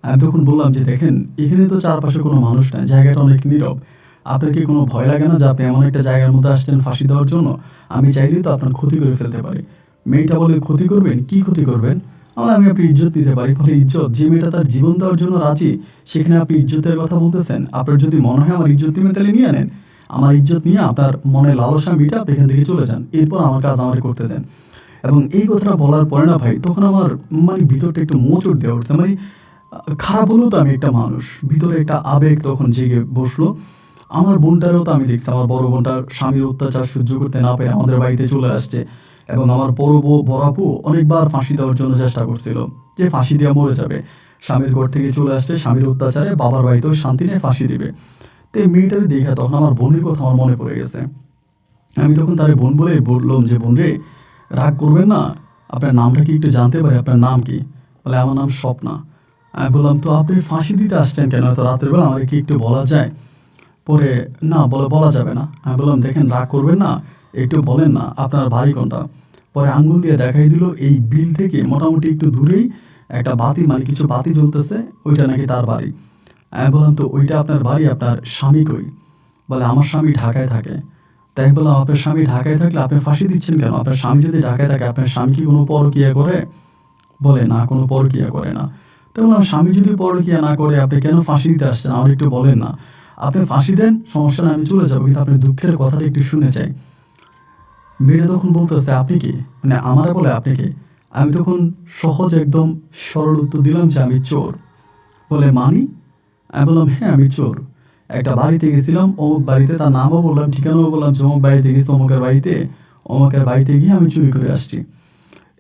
আমি তখন বললাম যে দেখেন এখানে তো চারপাশে কোনো মানুষ নাই, জায়গাটা অনেক নীরব, আপনার কি কোনো ভয় লাগে না যে আপনি এমন একটা জায়গার মধ্যে আসছেন ফাঁসি দেওয়ার জন্য? আমি চাইলেই তো আপনার ক্ষতি করে ফেলতে পারি। মেয়েটা বলে ক্ষতি করবেন? কি ক্ষতি করবেন? আমি আপনি ইজ্জত দিতে পারি। ফলে ইজ্জত, যে মেয়েটা তার জীবন দেওয়ার জন্য রাজি, সেখানে আপনি ইজ্জতের কথা বলতেছেন? আপনার যদি মনে হয় আমার ইজ্জত দিবেন তাহলে নিয়ে নেন, আমার ইজ্জত নিয়ে আপনার মনে লালসা মিটা আপনি এখান থেকে চলে যান, এরপর আমার কাজ আমার করতে দেন। এবং এই কথাটা বলার পরে না ভাই, তখন আমার মানে ভিতরটা একটু মোচড় দিয়ে উঠছে। মানে খারাপ হলেও তো আমি একটা মানুষ, ভিতরে একটা আবেগ তখন জেগে বসলো। আমার বোনটারও তো আমি দেখছি, আমার বড় বোনটার স্বামীর অত্যাচার সহ্য করতে না পেরে আমাদের বাড়িতে চলে আসছে। এবং আমার বড় আপু অনেকবার ফাঁসি দেওয়ার জন্য চেষ্টা করছিল যে ফাঁসি দিয়ে মরে যাবে। স্বামীর ঘর থেকে চলে আসছে, স্বামীর অত্যাচারে বাবার বাড়িতেও শান্তি নেই, ফাঁসি দিবে। তো এই মেয়েটারে দেখা তখন আমার বোনের কথা আমার মনে পড়ে গেছে। আমি তখন তার বোন বলে বললাম যে বোন রে, রাগ করবেন না, আপনার নামটা কি একটু জানতে পারি? আপনার নাম কি? বলে আমার নাম স্বপ্না। আমি বললাম তো আপনি ফাঁসি দিতে আসছেন কেন এত রাতের বেলা, আমার কি একটু বলা যায়? পরে না, বলা যাবে না। আমি বললাম দেখেন রাগ করবেন না, একটু বলেন না আপনার বাড়ি কোনটা? পরে আঙ্গুল দিয়ে দেখাই দিল এই বিল থেকে মোটামুটি একটু দূরেই একটা বাতি, মানে কিছু বাতি জ্বলতেছে, ওইটা নাকি তার বাড়ি। আমি বললাম তো ওইটা আপনার বাড়ি, আপনার স্বামী কই? বলে আমার স্বামী ঢাকায় থাকে। তাই বললাম আপনার স্বামী ঢাকায় থাকলে আপনি ফাঁসি দিচ্ছেন কেন? আপনার স্বামী যদি ঢাকায় থাকে, আপনার স্বামী কি কোনো পরকীয়া করে? বলে না, কোনো পরকীয়া করে না। তো বললাম স্বামী যদি পরকীয়া না করে আপনি কেন ফাঁসি দিতে আসছেন, আমার একটু বলেন না। আপনি ফাঁসি দেন, সমস্যা না, আমি চলে যাবো, কিন্তু আপনার দুঃখের কথাটা একটু শুনে চাই। মেয়েটা তখন বলতেছে আপনি কি, মানে আমারে বলে আপনি কি? আমি তখন সহজ একদম সরল উত্তর দিলাম যে আমি চোর। বলে মানি? আমি বললাম হ্যাঁ আমি চোর। একটা বাড়িতে গেছিলাম, অমুক বাড়িতে, তার নামও বললাম, ঠিকানাও বললাম, অমুক বাড়িতে গেছি, অমুকের বাড়িতে গিয়ে আমি চুরি করে আসছি।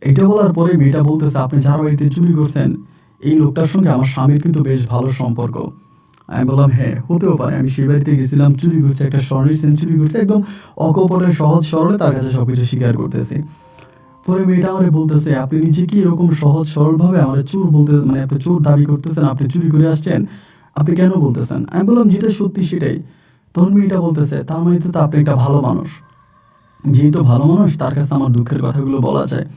এটা বলার পরে মেয়েটা বলতেছে আপনি যার বাড়িতে চুরি করছেন এই লোকটার সঙ্গে আমার স্বামীর কিন্তু বেশ ভালো সম্পর্ক। আমি বললাম হ্যাঁ হতেও পারে, আমি সেই বাড়িতে গেছিলাম, চুরি করছে, একটা স্বর্ণের চেন চুরি করছে, একদম অকপটে সহজ সরলে তার কাছে সবকিছু স্বীকার করতেছি। পরে মেয়েটা আমারে বলতেছে আপনি নিজে কি এরকম সহজ সরল ভাবে আমার চোর বলতে, মানে আপনি চোর দাবি করতেছেন, আপনি চুরি করে আসছেন, আপনি কেন বলতেছেন? আমি বললাম যেটা সত্যি সেটাই। তখন মেয়েটা বলতেছে তার মানে তো আপনি একটা ভালো মানুষ, যেহেতু ভালো মানুষ তার কাছে আমার দুঃখের কথাগুলো বলা যায়।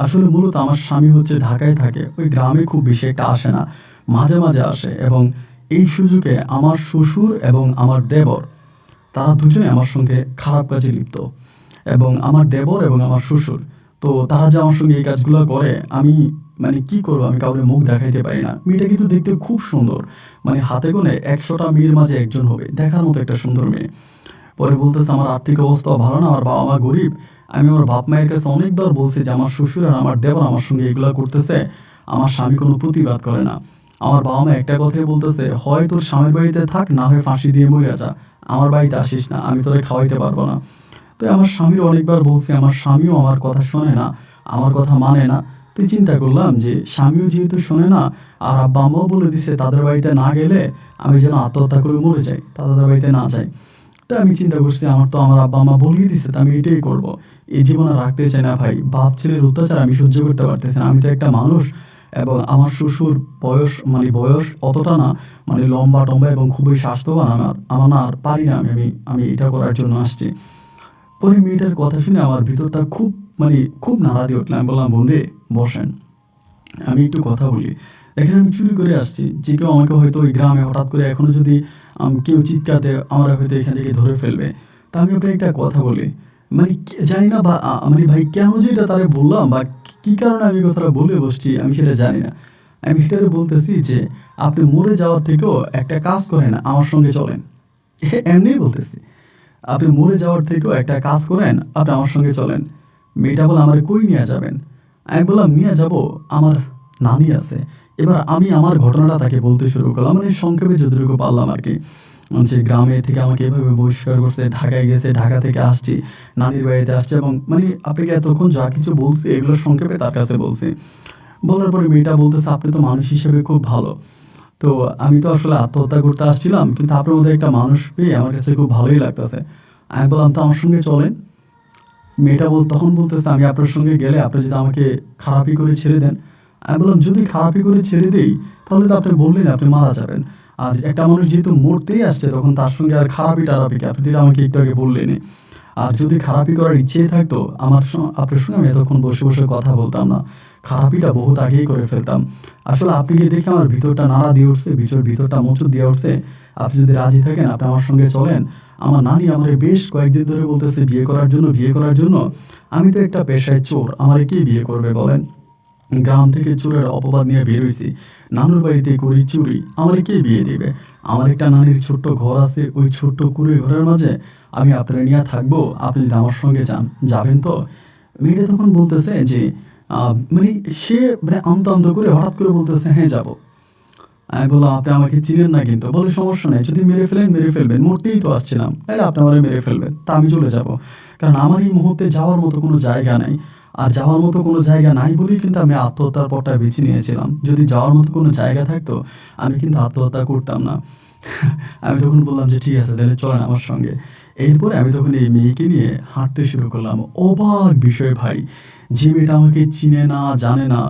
আসলে মূলত আমার স্বামী হচ্ছে ঢাকায় থাকে, ওই গ্রামে খুব বেশি একটা আসে না, মাঝে মাঝে আসে। এবং এই সুযোগে আমার শ্বশুর এবং আমার দেবর, তারা দুজনে আমার সঙ্গে খারাপ কাজে লিপ্ত। এবং আমার দেবর এবং আমার শ্বশুর, তো তারা যে আমার সঙ্গে এই কাজগুলো করে, আমি মানে কি করবো, আমি কাউকে মুখ দেখাইতে পারি না। মেয়েটা কিন্তু দেখতে খুব সুন্দর, মানে হাতে গোনে 100টা মেয়ের মাঝে একজন হবে, দেখার মতো একটা সুন্দর মেয়ে। পরে বলতেছে আমার আর্থিক অবস্থাও ভালো না, আমার বাবা মা গরিব। আমি আমার বাপ মায়ের কাছে অনেকবার বলছি যে আমার শ্বশুর আর আমার দেবর আমার সঙ্গে এগুলো করতেছে, আমার স্বামী কোনো প্রতিবাদ করে না। আমার বাবা মা একটা কথাই বলতেছে, হয় তোর স্বামীর বাড়িতে থাক, না হয় ফাঁসি দিয়ে মরে যা, আমার বাড়িতে আসিস না, আমি তোরে খাওয়াইতে পারবো না। তো আমার স্বামীর অনেকবার বলছি, আমার স্বামীও আমার কথা শোনে না, আমার কথা মানে না। তুই চিন্তা করলাম যে স্বামীও যেহেতু শোনে না, আর আব্বা আম্মাও বলে দিছে তাদের বাড়িতে না গেলে আমি যেন আত্মহত্যা করে মরে যাই, তাদের বাড়িতে না যাই। তো আমি চিন্তা করছি আমার তো আমার আব্বা আম্মা বলিয়ে দিছে, তো আমি এটাই করবো। এই জীবনে রাখতে চাই না ভাই, বাপ ছেলের অত্যাচার আমি সহ্য করতে পারতেছি না। আমি তো একটা মানুষ, এবং আমার শ্বশুর বয়স অতটা না, মানে লম্বা টম্বা এবং খুবই স্বাস্থ্যবান, আমার না আর পারি না, আমি এটা করার জন্য আসছি। পরে মেয়েটার কথা শুনে আমার ভিতরটা খুব নাড়া দিয়ে উঠলাম। আমি বললাম বোন রে বসেন, আমি একটু কথা বলি। দেখেন আমি চুরি করে আসছি, যে কেউ আমাকে হয়তো ওই গ্রামে হঠাৎ করে এখনো যদি কেউ চিৎকারতে আমরা হয়তো এখান থেকে ধরে ফেলবে। তা আমি আপনার একটা কথা বলি, মানে জানি না মানে ভাই কেন যে এটা তারে বললাম বা কি কারণে আমি কথাটা বলে বসছি আমি সেটা জানি না। আমি মেয়েটারে বলতেছি যে আপনি মরে যাওয়ার থেকেও একটা কাজ করেন, আমার সঙ্গে চলেন। এমনিই বলতেছি, আপনি মরে যাওয়ার থেকেও একটা কাজ করেন, আপনি আমার সঙ্গে চলেন। মেয়েটা বলে আমার কই নিয়ে যাবেন? আমি বললাম নিয়ে যাব, আমার নানি আছে। এবার আমি আমার ঘটনাটা তাকে বলতে শুরু করলাম, মানে সংক্ষেপে যতটুকু পারলাম আর কি। যে গ্রামে থেকে আমাকে এভাবে বহিষ্কার করছে, ঢাকায় গেছে, ঢাকা থেকে আসছি, নানির বাড়িতে আসছে, এবং মানে আপনাকে এতক্ষণ যা কিছু বলছি এগুলো সংক্ষেপে তার কাছে বলছি। বলার পরে মেয়েটা বলতেছে আপনি তো মানুষ হিসেবে খুব ভালো। তো আমি তো আসলে আত্মহত্যা করতে আসছিলাম, কিন্তু আপনার মধ্যে একটা মানুষ পেয়ে আমার কাছে খুব ভালোই লাগতেছে। আমি বললাম তো আমার সঙ্গে চলেন। মেয়েটা তখন বলতেছে আমি আপনার সঙ্গে গেলে আপনি যদি আমাকে খারাপই করে ছেড়ে দেন। আমি বললাম যদি খারাপই করে ছেড়ে দেই তাহলে তো আপনি বললেন আপনি মারা যাবেন। আর একটা মানুষ যেহেতু মরতেই আসছে তখন তার সঙ্গে আর খারাপই টারাপি কি, আপনি যেটা আমাকে একটু আগে বললেনই। আর যদি খারাপি করার ইচ্ছেই থাকতো আপনার সঙ্গে আমি এতক্ষণ বসে বসে কথা বলতাম না, খারাপিটা বহুত আগেই করে ফেলতাম। আসলে আপনাকে দেখে আমার ভিতরটা নাড়া দিয়ে উঠছে, ভিতরটা মোচড় দিয়ে উঠছে। আপনি যদি রাজি থাকেন আপনি আমার সঙ্গে চলেন। আমার নানি আমার বেশ কয়েকদিন ধরে বলতেছে বিয়ে করার জন্য, বিয়ে করার জন্য। আমি তো একটা পেশায় চোর, আমার কে বিয়ে করবে বলেন? গ্রাম থেকে চোরের অপবাদ নিয়ে বের হয়েছি, নানুর বাড়িতে করি চুরি, আমার কে বিয়ে দিবে? আমার একটা নানির ছোট্ট ঘর আছে, ওই ছোট্ট কুড়ে ঘরের মাঝে আমি আপনার নিয়ে থাকবো, আপনি যদি আমার সঙ্গে যাবেন তো? মেয়েটা তখন বলতেছে যে মানে সে মানে আমতো আমতো করে হঠাৎ করে বলতেছে হ্যাঁ যাবো। আমি বললাম আপনি আমাকে চিনেন না কিন্তু। বলে সমস্যা নেই, যদি মেরে ফেলেন মেরে ফেলবেন, মরতেই তো আসছিলাম, তাহলে আপনি আমারে মেরে ফেলবেন, তা আমি চলে যাব। কারণ আমার এই মুহূর্তে যাওয়ার মতো কোনো জায়গা নাই। আর যাওয়ার মতো কোনো জায়গা নাই বলেই কিন্তু আমি আত্মহত্যার পথটা বেছে নিয়েছিলাম। যদি যাওয়ার মতো কোনো জায়গা থাকতো আমি কিন্তু আত্মহত্যা করতাম না। আমি তখন বললাম যে ঠিক আছে তাহলে চলেন আমার সঙ্গে। এরপরে আমি তখন এই মেয়েকে নিয়ে হাঁটতে শুরু করলাম। অবাক বিষয় ভাই, যে মেয়েটা আমাকে চিনে না জানে না,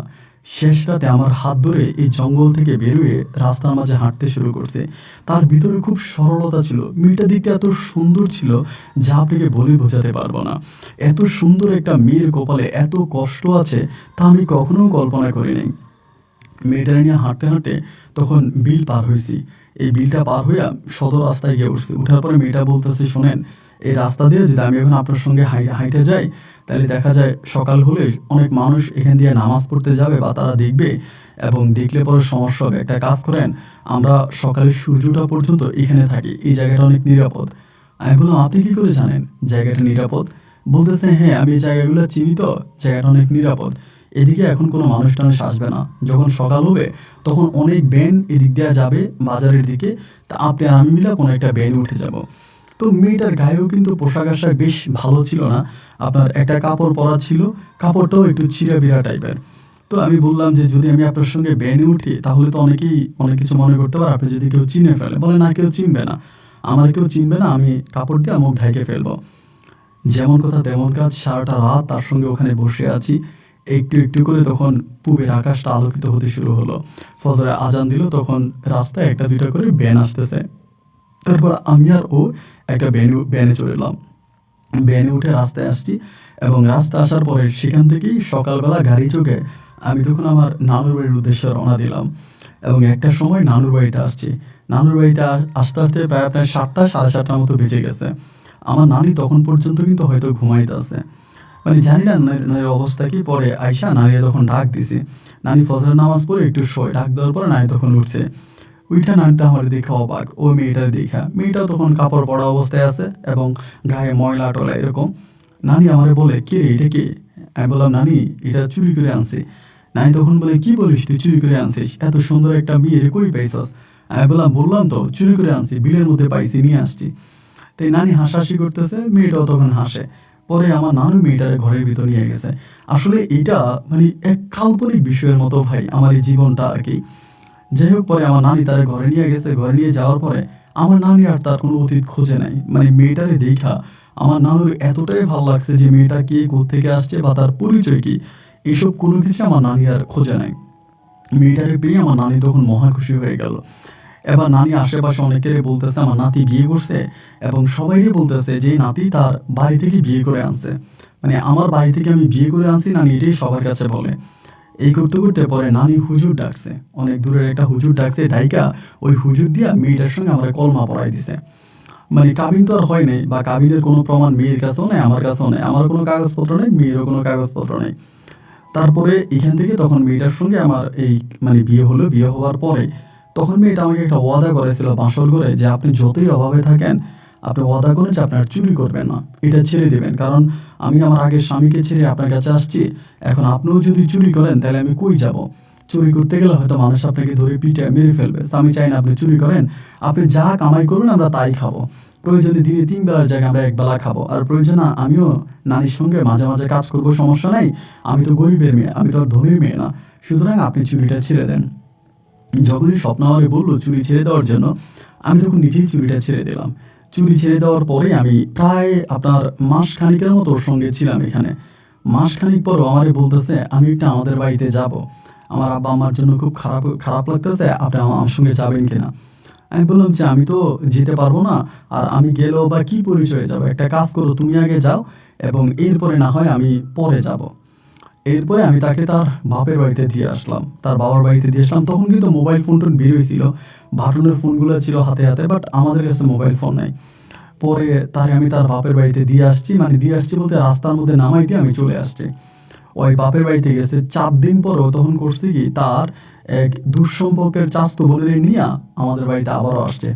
শেষ রাতে আমার হাত ধরে এই জঙ্গল থেকে বেরোয় রাস্তার মাঝে হাঁটতে শুরু করছে। তার ভিতরে খুব সরলতা ছিল, মেয়েটা দেখতে এত সুন্দর ছিল যা আপনাকে বলে বোঝাতে পারবো না। এত সুন্দর একটা মেয়ের কপালে এত কষ্ট আছে তা আমি কখনো কল্পনা করিনি। মেয়েটা নিয়ে হাঁটতে হাঁটতে তখন বিল পার হয়েছি। এই বিলটা পার হইয়া সদর রাস্তায় গিয়ে উঠছি। উঠার পরে মেয়েটা বলতেছে শোনেন, এই রাস্তা দিয়ে যদি আমি এখন আপনার সঙ্গে হাইটে যাই তাহলে দেখা যায় সকাল হলে অনেক মানুষ এখান দিয়ে নামাজ পড়তে যাবে বা তারা দেখবে, এবং দেখলে পরে সমস্যা হবে। একটা কাজ করেন, আমরা সকালে সূর্য ওঠা পর্যন্ত এখানে থাকি, এই জায়গাটা অনেক নিরাপদ। আমি বললাম আপনি কি করে জানেন জায়গাটা নিরাপদ? বলতেছে হ্যাঁ আমি এই জায়গাগুলো চিনি তো, জায়গাটা অনেক নিরাপদ। এদিকে এখন কোনো মানুষ টানুষ আসবে না, যখন সকাল হবে তখন অনেক ভ্যান এদিক দিয়ে যাবে বাজারের দিকে, তা আপনি আর আমি মিলে কোনো একটা ভ্যানে উঠে যাব। তো মেয়েটার গায়েও কিন্তু পোশাক আশাক বেশ ভালো ছিল না, আপনার একটা কাপড় পরা ছিল, কাপড়টাও একটু ছিঁড়া বিড়া টাইপের। তো আমি বললাম যে যদি আমি আপনার সঙ্গে ভ্যানে উঠি তাহলে তো অনেকেই অনেক কিছু মনে করতে পারে, আপনি যদি কেউ চিনে ফেলে। বলে না কেউ চিনবে না, আমার কেউ চিনবে না, আমি কাপড় দিয়ে মুখ ঢেকে ফেলবো। যেমন কথা তেমন কাজ, সারাটা রাত তার সঙ্গে ওখানে বসে আছি। একটু একটু করে তখন পূবের আকাশটা আলোকিত হতে শুরু হলো, ফজরে আজান দিল, তখন রাস্তায় একটা দুইটা করে ভ্যান আসতেছে। তারপর আমি আর ও একটা ভ্যানে চড়ে এলাম। ভ্যানে উঠে রাস্তায় আসছি, এবং রাস্তা আসার পরে সেখান থেকেই সকালবেলা গাড়ি চোখে আমি তখন আমার নানুর বাড়ির উদ্দেশ্যে রওনা দিলাম। এবং একটা সময় নানুর বাড়িতে আসছি। নানুর বাড়িতে আসতে আসতে প্রায় আপনার 7টা সাড়ে 7টার মতো বেজে গেছে। আমার নানি তখন পর্যন্ত কিন্তু হয়তো ঘুমাইতে আছে, মানে জানি না নানির অবস্থা কি। পরে আয়সা নানিরে তখন ডাক দিছি। নানি ফজরের নামাজ পড়ে একটু শোয়, ডাক দেওয়ার পরে নানি তখন উঠছে। ওইটা নানিটা আমার দেখা অবাক, ও মেয়েটার দেখা। মেয়েটাও তখন কাপড় পরা অবস্থায় আছে এবং গায়ে ময়লা টলা এরকম। নানি আমারে বলে কে রে এটা কে? আমি বললাম নানি এটা চুরি করে আনছি। নানি তখন বলে কি বলিস তুই চুরি করে আনছিস? এত সুন্দর একটা মেয়ে রে কই পাইছস? আমি বললাম তো চুরি করে আনছি, বিলের মধ্যে পাইছি নিয়ে আসছি। তাই নানি হাসাহাসি করতেছে, মেয়েটাও তখন হাসে। পরে আমার নানু মেয়েটারে ঘরের ভিতর নিয়ে গেছে। আসলে এটা মানে এক কাল্পনিক বিষয়ের মতো ভাই আমার এই জীবনটা আর কি। যাই হোক, পরে আমার নানি তারে ঘরে নিয়ে গেছে। ঘরে নিয়ে যাওয়ার পরে আমার নানি আর তার কোনো অতীত খোঁজে নাই। মানে মেয়েটারে দেখা আমার নানুর এতটাই ভালো লাগছে যে মেয়েটা কে, কোত্থেকে আসছে বা তার পরিচয় কি, এসব কোনো কিছু আমার নানি আর খোঁজে নাই। মেয়েটারে পেয়ে আমার নানি তখন মহা খুশি হয়ে গেল। এবার নানি আশেপাশে অনেকেরে বলতেছে আমার নাতি বিয়ে করছে, এবং সবাইকে বলতেছে যে নাতি তার বাড়ি থেকে বিয়ে করে আনছে। মানে আমার বাড়ি থেকে আমি বিয়ে করে আনছি নানি, এটাই সবার কাছে বলে। এই করতে করতে পরে নানি হুজুর ডাকছে, অনেক দূরের একটা হুজুর ডাকছে, ডাইকা ওই হুজুর দিয়া মেয়েটার সঙ্গে আমরা কলমা পড়াই দিছে। মানে কাবিন তো আর হয় নাই, বা কাবিনের কোনো প্রমাণ মেয়ের কাছেও নেই, আমার কাছেও নেই, আমার কোনো কাগজপত্র নেই, মেয়েরও কোনো কাগজপত্র নেই। তারপরে এখান থেকে তখন মেয়েটার সঙ্গে আমার এই মানে বিয়ে হলো। বিয়ে হওয়ার পরে তখন মেয়েটা আমাকে একটা ওয়াদা করেছিল বাসর ঘরে যে আপনি যতই অভাবে থাকেন আপনি ওয়াদা করেন যে আপনি আর চুরি করবেন না, এটা ছেড়ে দেবেন, কারণ আমি আমার আগের স্বামীকে ছেড়ে আপনার কাছে আসছি, এখন আপনিও যদি চুরি করেন তাহলে আমি কই যাব? চুরি করতে গেলে হয়তো মানুষ আপনাকে ধরে পিঠে মেরে ফেলবে। So আমি চাই না আপনি চুরি করেন, আপনি যা কামাই করবেন আমরা তাই খাবো, প্রয়োজনে দিনে 3 বেলার জায়গায় আমরা 1 বেলা খাবো, আর প্রয়োজনে আমিও নারীর সঙ্গে মাঝে মাঝে কাজ করবো, সমস্যা নাই, আমি তো গরিবের মেয়ে, আমি তো আর ধনীর মেয়ে না, সুতরাং আপনি চুরিটা ছেড়ে দেন। যখনই স্বপ্ন আমাকে বললো চুরি ছেড়ে দেওয়ার জন্য, আমি তখন নিজেই চুরিটা ছেড়ে দিলাম। চুরি ছেড়ে দেওয়ার পরে আমি প্রায় আপনার মাস খানিকের মতো ওর সঙ্গে ছিলাম এখানে। মাস খানিক পরও আমারে বলতেছে আমি একটু আমাদের বাড়িতে যাব, আমার আব্বা আমার জন্য খুব খারাপ খারাপ লাগতেছে, আপনি আমার সঙ্গে যাবেন কিনা? আমি বললাম যে আমি তো যেতে পারবো না, আর আমি গেলেও বা কি পরিচয়ে যাবো, একটা কাজ করো তুমি আগে যাও এবং এরপরে না হয় আমি পরে যাব। এরপরে আমি তাকে তার বাপের বাড়িতে দিয়ে আসলাম, তার বাবার বাড়িতে দিয়ে আসলাম। তখন কিন্তু মোবাইল ফোন টোন বের হয়েছিল, বাটনের ফোনগুলো ছিল হাতে হাতে, বাট আমাদের কাছে মোবাইল ফোন নাই। পরে তারে আমি তার বাপের বাড়িতে দিয়ে আসছি, মানে দিয়ে আসছি বলতে রাস্তার মধ্যে নামাই দিয়ে আমি চলে আসছি। ওই বাপের বাড়িতে গেছে 4 দিন পরেও তখন করছি কি তার এক দুঃসম্পর্কের চাচাতো বোনের নিয়ে আমাদের বাড়িতে আবারও আসছে।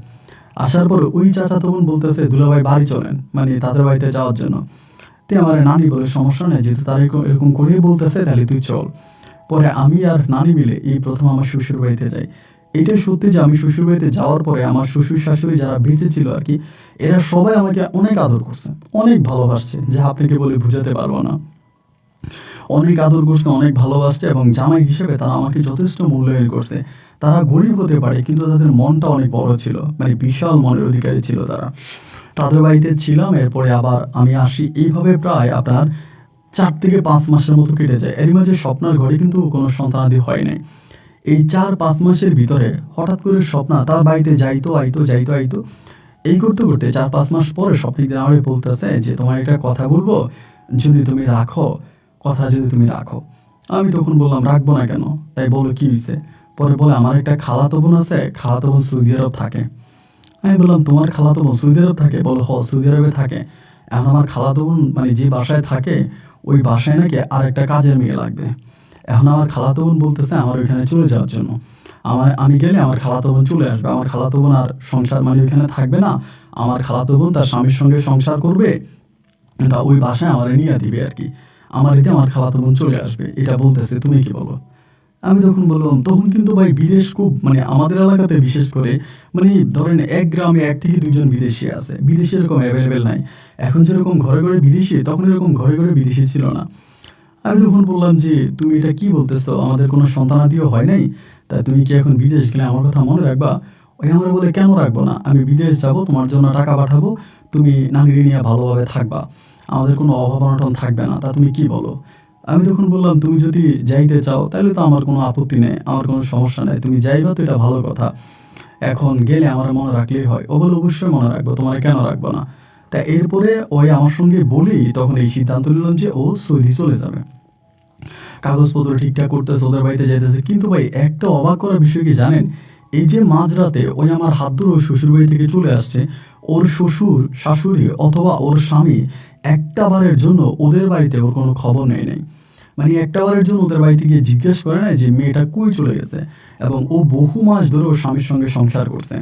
আসার পর ওই চাচাতো বোন বলতেছে দুলাভাই বাড়ি চলেন, মানে তাদের বাড়িতে যাওয়ার জন্য। তে আমার নানি বলে সমস্যা নেই, যেহেতু তারা এরকম করেই বলতেছে তাহলে তুই চল। পরে আমি আর নানি মিলে এই প্রথম আমার শ্বশুর বাড়িতে যাই। এটা সত্যি যে আমি শ্বশুর বাড়িতে যাওয়ার পরে আমার শ্বশুর শাশুড়ি যারা বেঁচে ছিল আর কি, এরা সবাই আমাকে অনেক আদর করছে, অনেক ভালোবাসছে, যা আপনাকে বলে বুঝাতে পারবো না। অনেক আদর করছে, অনেক ভালোবাসছে এবং জামাই হিসেবে তারা আমাকে যথেষ্ট মূল্যায়ন করছে। তারা গরিব হতে পারে কিন্তু তাদের মনটা অনেক বড় ছিল, মানে বিশাল মনের অধিকারী ছিল তারা। তাদের বাড়িতে ছিলাম, এরপরে আবার আমি আসি। এইভাবে প্রায় আপনার 4 থেকে 5 মাসের মতো কেটে যায়। এরই মাঝে স্বপ্নার ঘরে কিন্তু কোনো সন্তানাদি হয় নাই। এই 4-5 মাসের ভিতরে হঠাৎ করে স্বপ্না তার বাড়িতে যাইতো আইতো যাইতো আইতো। এই করতে করতে 4-5 মাস পরে স্বপ্নিক দিন আমাকে বলতেছে যে তোমার একটা কথা বলবো, যদি তুমি রাখো, কথা যদি তুমি রাখো। আমি তখন বললাম রাখবো না কেন, তাই বলো কি হয়েছে? পরে বলে আমার একটা খালাতো বোন আছে, খালাতো বোন সৌদি আরব থাকে। আমি বললাম তোমার খালাতো বোন সৌদি আরব থাকে? বলো হ সৌদি আরবে থাকে। এখন আমার খালাতো বোন মানে যে বাসায় থাকে ওই বাসায় নাকি আর একটা কাজের মেয়ে লাগবে। এখন আমার খালাতো বোন বলতেছে আমার ওইখানে চলে যাওয়ার জন্য। আমি গেলে আমার খালাতো বোন চলে আসবে, আমার খালাতো বোন আর সংসার মানে ওইখানে থাকবে না, আমার খালাতো বোন তার স্বামীর সঙ্গে সংসার করবে, তা ওই বাসায় আমার নিয়ে দিবে আর কি, আমার এতে আমার খালাতো বোন চলে আসবে, এটা বলতেছে, তুমি কি বলো? আমি তখন বললাম তখন কিন্তু ভাই বিদেশ খুব মানে আমাদের এলাকাতে বিশেষ করে মানে ধরেন এক গ্রামে 1 থেকে 2 জন বিদেশি আছে, বিদেশি এরকম অ্যাভেলেবেল নাই। এখন যেরকম ঘরে ঘরে বিদেশি, তখন এরকম ঘরে ঘরে বিদেশি ছিল না। আমি তখন বললাম যে তুমি এটা কি বলতেছো, আমাদের কোনো সন্তানাদিও হয় নাই, তাই তুমি কি এখন বিদেশ গেলে আমার কথা মনে রাখবা? ওই আমার বলে কেন রাখবো না, আমি বিদেশ যাব, তোমার জন্য টাকা পাঠাবো, তুমি নানিরে নিয়ে ভালোভাবে থাকবা, আমাদের কোনো অভাব অনটন থাকবে না, তা তুমি কি বলো? আমি তখন বললাম তুমি যদি যাইতে চাও তাহলে তো আমার কোনো আপত্তি নেই, আমার কোনো সমস্যা নেই, তুমি যাইবা তো এটা ভালো কথা, এখন গেলে আমার মনে রাখলেই হয়। ও বলে অবশ্যই মনে রাখবো, তোমার কেন রাখবো না। তা এরপরে ওই আমার সঙ্গে বলি তখন এই সিদ্ধান্ত নিলাম যে ও সৌদি চলে যাবে, কাগজপত্র ঠিকঠাক করতেছে, ওদের বাড়িতে যাইতেছে। কিন্তু ভাই একটা অবাক করার বিষয় কি জানেন, এই যে মাঝরাতে ওই আমার হাত ধরে ওর শ্বশুর বাড়ি থেকে চলে আসছে, ওর শ্বশুর শাশুড়ি অথবা ওর স্বামী একটা বারের জন্য ওদের বাড়িতে ওর কোনো খবর নেয় নাই, মানে একটা বারের জন্য ওদের বাড়িতে গিয়ে জিজ্ঞেস করে নাই যে মেয়েটা কই চলে গেছে। এবং ও বহু মাস ধরে ওর স্বামীর সঙ্গে সংসার করছে,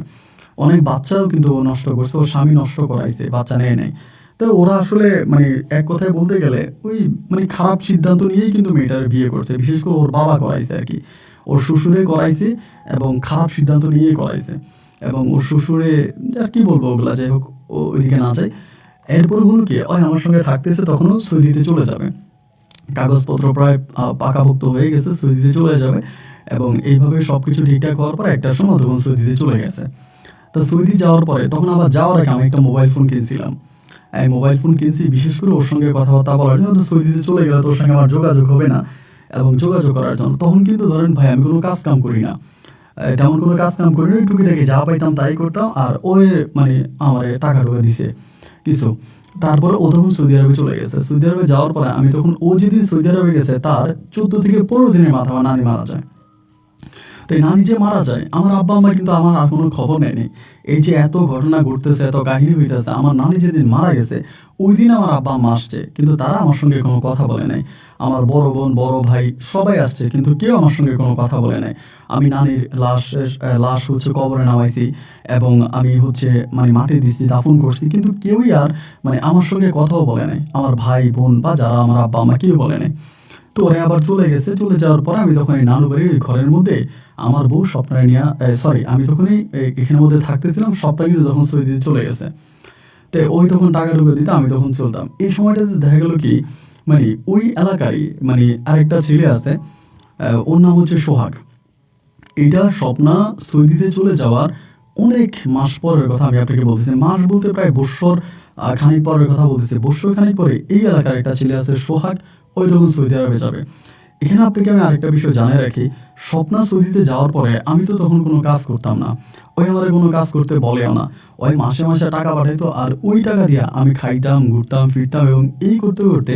অনেক বাচ্চাও কিন্তু ও নষ্ট করছে, ওর স্বামী নষ্ট করাইছে, বাচ্চা নেয় নাই। তো ওরা আসলে মানে এক কথায় বলতে গেলে ওই মানে খারাপ সিদ্ধান্ত নিয়েই কিন্তু মেয়েটার বিয়ে করছে, বিশেষ করে ওর বাবা করাইছে আর কি, ওর শ্বশুরে করাইছে এবং খারাপ সিদ্ধান্ত নিয়েই করাইছে। এবং ওর শ্বশুরে আর কি বলবো ওগুলা, যাই হোক ও ওইদিকে না যায়। এরপর হলো কি ওই আমার সঙ্গে থাকতেছে, তখনও সৌদিতে চলে যাবে, কাগজপত্র প্রায় পাকাপোক্ত হয়ে গেছে, সৌদিতে চলে যাবে। এবং এইভাবে সব কিছু ঠিকঠাক হওয়ার পর একটা সময় তখন সৌদিতে চলে গেছে। তো সৌদি যাওয়ার পরে তখন আবার যাওয়ার আগে আমি একটা মোবাইল ফোন কিনছিলাম, এই মোবাইল ফোন কিনছি বিশেষ করে ওর সঙ্গে কথাবার্তা বলার জন্য। সৌদিতে চলে গেলে তোর সঙ্গে আমার যোগাযোগ হবে না, এবং যোগাযোগ করার জন্য তখন কিন্তু ধরেন ভাই আমি কোনো কাজ কাম করি না, তেমন কোনো কাজ কাম করি না, টুকিটাকি যা পাইতাম তাই করতাম। আর ওই মানে আমার টাকা ঢুকে দিছে কিছু। তারপরে ও তখন সৌদি আরবে চলে গেছে। সৌদি আরবে যাওয়ার পরে আমি তখন ও যেদিন সৌদি আরবে গেছে তার 14 থেকে 15 দিনের মাথা আমার নানি মারা যায়। তাই নানি যে মারা যায়, আমার আব্বা আম্মা কিন্তু আমার আর কোনো খবর নেয়নি। এই যে এত ঘটনা ঘটতেছে, এত কাহিনী হইতেছে, আমার নানি যেদিন মারা গেছে ওই দিন আমার আব্বা আম্মা আসছে, কিন্তু তারা আমার সঙ্গে কোনো কথা বলে নাই। আমার বড় বোন, বড় ভাই সবাই আসছে, কিন্তু কেউ আমার সঙ্গে কোনো কথা বলে নাই। আমি নানির লাশ হচ্ছে কবরে নামাইছি, এবং আমি হচ্ছে মানে মাটি দিচ্ছি, দাফন করছি, কিন্তু কেউই আর মানে আমার সঙ্গে কথাও বলে নাই। আমার ভাই বোন বা যারা আমার আব্বা আম্মা কেউ বলে নাই। তো ওরা আবার চলে গেছে। চলে যাওয়ার পরে আমি তখন এই নানু বাড়ির ওই ঘরের মধ্যে আমার বউ স্বপ্নারে নিয়ে, সরি, আমি তখনই এখানের মধ্যে থাকতেছিলাম। স্বপ্না কিন্তু তখন সৌদিতে চলে গেছে। তো ওই তখন টাকা ঢুকে দিত, আমি তখন চলতাম। এই সময়টাতে দেখা গেল কি, মানে ওই এলাকারই মানে আরেকটা ছেলে আছে, ওর নাম হচ্ছে সোহাগ। এইটা স্বপ্না সৌদিতে চলে যাওয়ার অনেক মাস পরের কথা আমি আপনাকে বলতেছি। মাস বলতে প্রায় বৎসর খানিক পরের কথা বলতেছি। বৎসর খানিক পরে এই এলাকার একটা ছেলে আছে সোহাগ, ওই তখন সৌদি আরবে যাবে। এখানে আপনাকে আমি আরেকটা বিষয় জানিয়ে রাখি, স্বপ্না সৌদিতে যাওয়ার পরে আমি তো তখন কোনো কাজ করতাম না। ওই আমার কোনো কাজ করতে বলেও না। ওই মাসে মাসে টাকা পাঠাইতো, আর ওই টাকা দিয়ে আমি খাইতাম, ঘুরতাম, ফিরতাম, এবং এই করতে করতে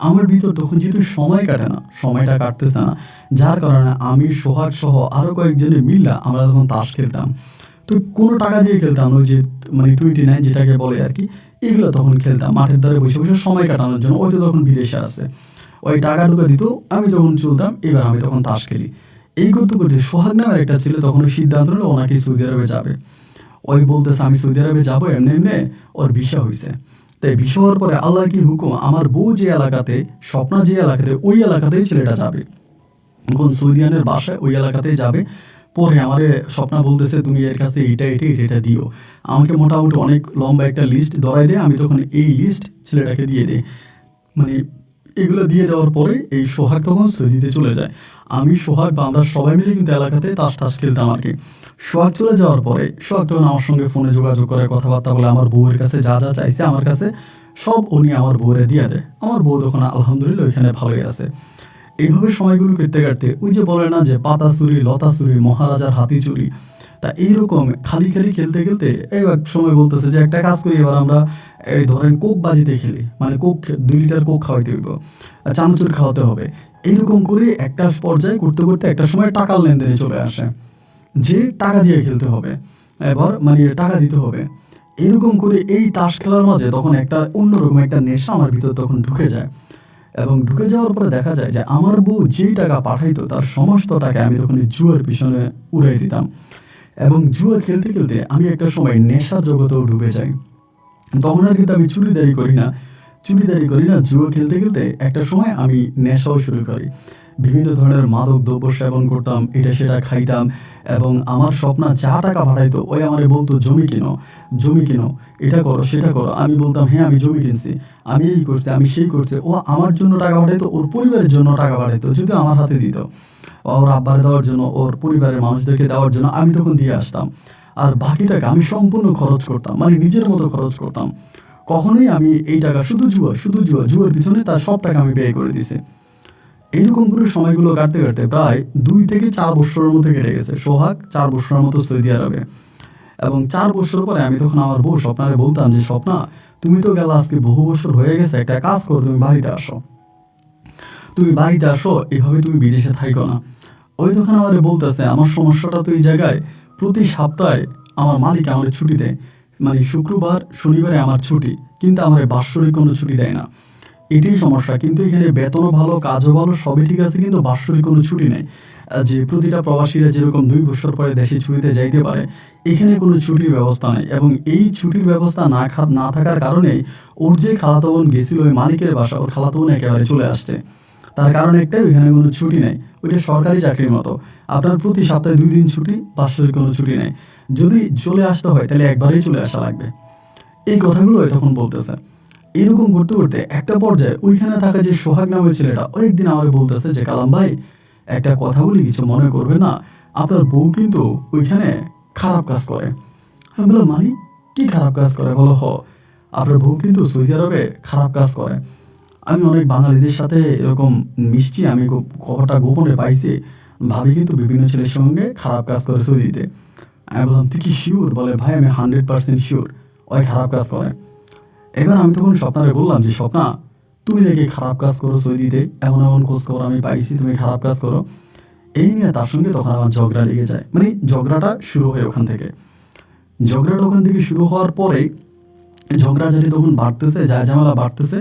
আমার ভিতর তখন যেহেতু সময় কাটে না, সময়টা কাটতেছে না, যার কারণে আমি সোহাগ সহ আরও কয়েকজনে মিললা আমরা তখন তাস খেলতাম। তো কোনো টাকা দিয়ে খেলতাম, ওই যে মানে 29 যেটাকে বলে আর কি, এগুলো তখন খেলতাম মাঠের ধারে বসে বসে সময় কাটানোর জন্য। ওই তো তখন বিদেশে আছে, ওই টাকা ঢুকে দিত, আমি যখন চলতাম, এবার আমি তখন তাস খেলি। এই করতে করতে সোহাগ নামের একটা ছেলে তখন ওই সিদ্ধান্ত নিল ও নাকি সৌদি আরবে যাবে। ওই বলতেছে আমি সৌদি আরবে যাবো, এমনি এমনি ওর ভিসা হয়েছে। তাই ভিসা হওয়ার পরে আল্লাহ কি হুকুম, আমার বউ যে এলাকাতে, স্বপ্না যে এলাকাতে, ওই এলাকাতেই ছেলেটা যাবে। এখন সৌদিয়ানের বাসায় ওই এলাকাতেই যাবে। পরে আমারে স্বপ্না বলতেছে তুমি এর কাছে এটা এটা এটা এটা দিও। আমাকে মোটামুটি অনেক লম্বা একটা লিস্ট ধরাই দেয়। আমি তখন এই লিস্ট ছেলেটাকে দিয়ে দিই। মানে এগুলো দিয়ে দেওয়ার পরে এই সোহাগ তখন সৌদিতে চলে যায়। আমি সোহাগ বা আমরা সবাই মিলে কিন্তু এলাকাতে তাস টাস খেলতাম আর কি। সোহাগ চলে যাওয়ার পরে সোহাগ তখন আমার সঙ্গে ফোনে যোগাযোগ করে, কথাবার্তা বলে, আমার বউয়ের কাছে যা যা চাইছে আমার কাছে সব উনি আমার বউরে দিয়ে দেয়। আমার বউ তখন আলহামদুলিল্লাহ ওইখানে ভালোই আছে। এইভাবে সময়গুলো কেটে কাটতে, ওই যে বলে না যে পাতা চুরি, লতা চুরি, মহারাজার হাতি চুরি, তা এইরকম খালি খালি খেলতে খেলতে এবার সময় বলতেছে যে একটা কাজ করি, এবার আমরা এই ধরেন কোক বাজিতে খেলি, মানে কোক 2 লিটার কোক খাওয়াইতে হইব, চানাচুর খাওয়াতে হবে। এইরকম করে একটা পর্যায়ে করতে করতে একটা সময় টাকার লেনদেনে চলে আসে, যে টাকা দিয়ে খেলতে হবে, এবার মানে টাকা দিতে হবে। এরকম করে এই তাস খেলার মাঝে তখন একটা অন্যরকম একটা নেশা আমার ভিতর তখন ঢুকে যায়। এবং ঢুকে যাওয়ার পরে দেখা যায় যে আমার বউ যেই টাকা পাঠাইতো তার সমস্ত টাকা আমি তখন জুয়ার পিছনে উড়াই দিতাম। এবং জুয়া খেলতে খেলতে আমি একটা সময় নেশার জগতেও ঢুকে যাই। তখন আর কিন্তু আমি চুরিদারি করি না, জুয়া খেলতে খেলতে একটা সময় আমি নেশাও শুরু করি। বিভিন্ন ধরনের মাদক দ্রব্য সেবন করতাম, এটা সেটা খাইতাম। এবং আমার স্বপ্না যা টাকা পাঠাইতো ওই আমারে বলতো জমি কিনো, এটা করো সেটা করো। আমি বলতাম হ্যাঁ আমি জমি কিনছি, আমি এই করছি, আমি সেই করছি। ও আমার জন্য টাকা পাঠাইতো, ওর পরিবারের জন্য টাকা পাঠাইতো, যদি আমার হাতে দিত, ওর আব্বারে দেওয়ার জন্য, ওর পরিবারের মানুষদেরকে দেওয়ার জন্য আমি তখন দিয়ে আসতাম। আর বাকি টাকা আমি সম্পূর্ণ খরচ করতাম, মানে নিজের মতো খরচ করতাম। কখনোই আমি এই টাকা শুধু জুয়ার পিছনে তার সব টাকা আমি ব্যয় করে দিছি। এইরকম করে সময়গুলো কাটতে কাটতে প্রায় 2 থেকে 4 বছরের মধ্যে কেটে গেছে। সোহাগ 4 বছরের মতো সৌদি আরবে। এবং 4 বছর পরে আমি তখন আমার বউ স্বপ্নারে বলতাম যে স্বপ্না, তুমি তো গেল আজকে বহু বছর হয়ে গেছে, একটা কাজ করো, তুমি বাড়িতে আসো, এভাবে তুমি বিদেশে থাইকো না। ওই তখন আমারে বলতেছে আমার সমস্যাটা তো এই জায়গায়, প্রতি সপ্তাহে আমার মালিক আমার ছুটি দেয়, মানে শুক্রবার শনিবারে আমার ছুটি, কিন্তু আমার বাৎসরিক কোনো ছুটি দেয় না। এটাই সমস্যা। কিন্তু এখানে বেতনও ভালো, কাজও ভালো, সবই ঠিক আছে, কিন্তু বাৎসরিক কোনো ছুটি নেই। যে প্রতিটা প্রবাসীরা যেরকম 2 বছর পরে দেশে ছুটিতে যাইতে পারে, এখানে কোনো ছুটির ব্যবস্থা নেই। এবং এই ছুটির ব্যবস্থা না থাকার কারণেই ওর যে খালাতো বোন গেছিল ওই মালিকের বাসা, ওর খালাতো বোন একেবারে চলে আসছে। তার কারণ একটাই, ওইখানে কোনো ছুটি নেই। ওইটা সরকারি চাকরির মতো, আপনার প্রতি সপ্তাহে 2 দিন ছুটি, বাৎসরিক কোনো ছুটি নেই। যদি চলে আসতে হয় তাহলে একবারেই চলে আসা লাগবে। এই কথাগুলো তখন বলতেছে। এরকম করতে করতে একটা পর্যায়ে ওইখানে থাকা যে সোহাগ নামের ছেলেটা একদিন আমার বলতেছে যে কালাম ভাই, একটা কথা বলি, কিছু মনে করবে না, আপনার বউ কিন্তু ওইখানে খারাপ কাজ করে। আমি বললাম মানে কি খারাপ কাজ করে? বলো আপনার বউ কিন্তু সৌদি আরবে খারাপ কাজ করে। আমি অনেক বাঙালিদের সাথে এরকম মিশছি, আমি খবরটা গোপনে পাইছি, ভাবি কিন্তু বিভিন্ন ছেলের সঙ্গে খারাপ কাজ করে সৌদিতে। আমি বললাম তুই কি শিওর? বলে ভাই আমি 100% শিওর ওই খারাপ কাজ করে। এবার আমি তখন স্বপ্নারে বললাম যে স্বপ্না, তুমি নাকি খারাপ কাজ করো সৌদিতে, এমন খোঁজ খবর আমি পাইছি, তুমি খারাপ কাজ করো। এই নিয়ে তার সঙ্গে তখন আমার ঝগড়া লেগে যায়, মানে ঝগড়াটা শুরু হয় ওখান থেকে। ঝগড়াটা ওখান থেকে শুরু হওয়ার পরে ঝগড়াঝাটি তখন বাড়তেছে, যায় ঝামেলা বাড়তেছে।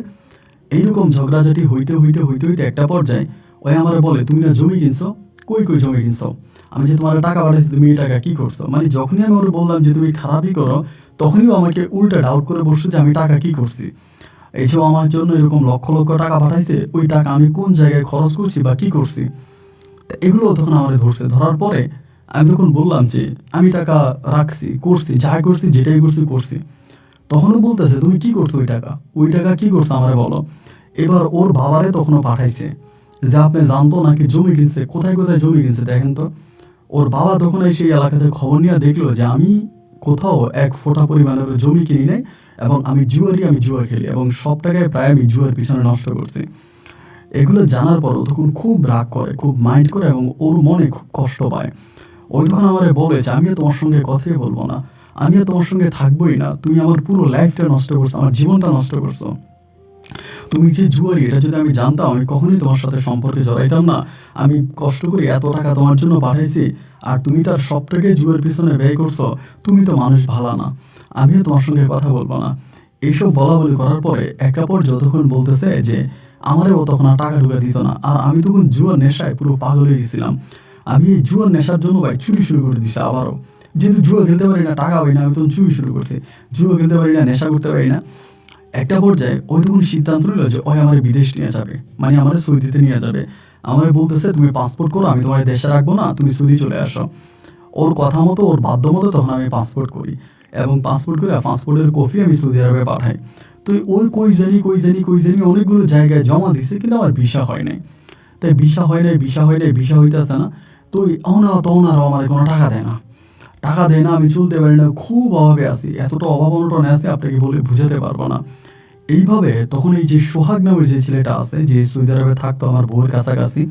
এইরকম ঝগড়াঝাটি হইতে হইতে হইতে হইতে একটা পর্যায়ে ওই আমার বলে, তুমি না জমি কিনছো, কই কই জমি কিনছো, আমি যে তোমার টাকা পাঠাইছি তুমি এই টাকা কি করছো। মানে যখনই আমি ওর বললাম যে তুমি খারাপই করো, তখনই আমাকে উল্টা ডাউট করে বসছে যে আমি টাকা কি করছি। এই যে আমার জন্য এরকম লক্ষ লক্ষ টাকা পাঠাইছে, ওই টাকা আমি কোন জায়গায় খরচ করছি বা কি করছি, এগুলো তখন আমার ধরছে। ধরার পরে আমি তখন বললাম যে আমি টাকা রাখছি, করছি, যা করছি যেটাই করছি। তখনও বলতেছে তুমি কি করছো, ওই টাকা কি করছো আমার বলো। এবার ওর বাবারে তখনও পাঠাইছে যে আপনি জানতো নাকি জমি কিনছে, কোথায় কোথায় জমি কিনছে দেখেন তো। ওর বাবা তখন সেই এলাকাতে খবর নিয়ে দেখলো যে আমি কোথাও এক ফোঁটা পরিমাণের জমি কিনি নাই, এবং আমি জুয়া খেলি, এবং সব টাকায় প্রায় আমি জুয়ার পিছনে নষ্ট করছি। এগুলো জানার পর ও তখন খুব রাগ করে, খুব মাইন্ড করে, এবং ওর মনে খুব কষ্ট পায়। ওই তখন আমারে বলে যে আমি তোমার সঙ্গে কথাই বলবো না, আমি তোমার সঙ্গে থাকবোই না, তুমি আমার পুরো লাইফটা নষ্ট করছো, আমার জীবনটা নষ্ট করছো। তুমি যে জুয়ারি এটা যদি আমি জানতাম আমি কখনোই তোমার সাথে সম্পর্কে জড়াইতাম না। আমি কষ্ট করে এত টাকা তোমার জন্য পাঠাইছি, আর তুমি তার সবটাকে জুয়ার পিছনে ব্যয় করছো। তুমি তো মানুষ ভালো না, আমিও তোমার সঙ্গে কথা বলবো না। এইসব বলা বলি করার পরে একটা পর যতক্ষণ বলতেছে যে আমারও তখন আর টাকা ঢুকা দিত না, আর আমি তখন জুয়ার নেশায় পুরো পাগল হয়ে গেছিলাম। আমি এই জুয়ার নেশার জন্য ভাই চুরি শুরু করে দিছি আবারও। যেহেতু জুয়া খেলতে পারি না, টাকা পাই না, আমি তখন চুরি শুরু করছি। জুয়া খেলতে পারি না, নেশা করতে পারি না। একটা পর্যায়ে ওই তখন সিদ্ধান্ত নিল যে ওই আমার বিদেশ নিয়ে যাবে, মানে আমার সৌদিতে নিয়ে যাবে। আমার বলতেছে তুমি পাসপোর্ট করো, আমি তোমার দেশে রাখবো না, তুমি সৌদি চলে আসো। ওর কথা মতো, ওর বাধ্য মতো তখন আমি পাসপোর্ট করি, এবং পাসপোর্ট করে পাসপোর্টের কপি আমি সৌদি আরবে পাঠাই। তো ওই কই জানি অনেকগুলো জায়গায় জমা দিছে, কিন্তু আমার ভিসা হয় নাই। তাই ভিসা হইতেছে না। তো তখন আরও আমার কোনো টাকা দেয় না, আমি চলতে পারি না, খুব অভাবে আছি, এতটা অভাব অনটনে আছি আপনাকে বলে বুঝাতে পারবো না। এইভাবে তখন এই যে সোহাগ নামের যে ছেলেটা আছে, যে সৌদি আরবে থাকতো আমার বউয়ের কাছাকাছি,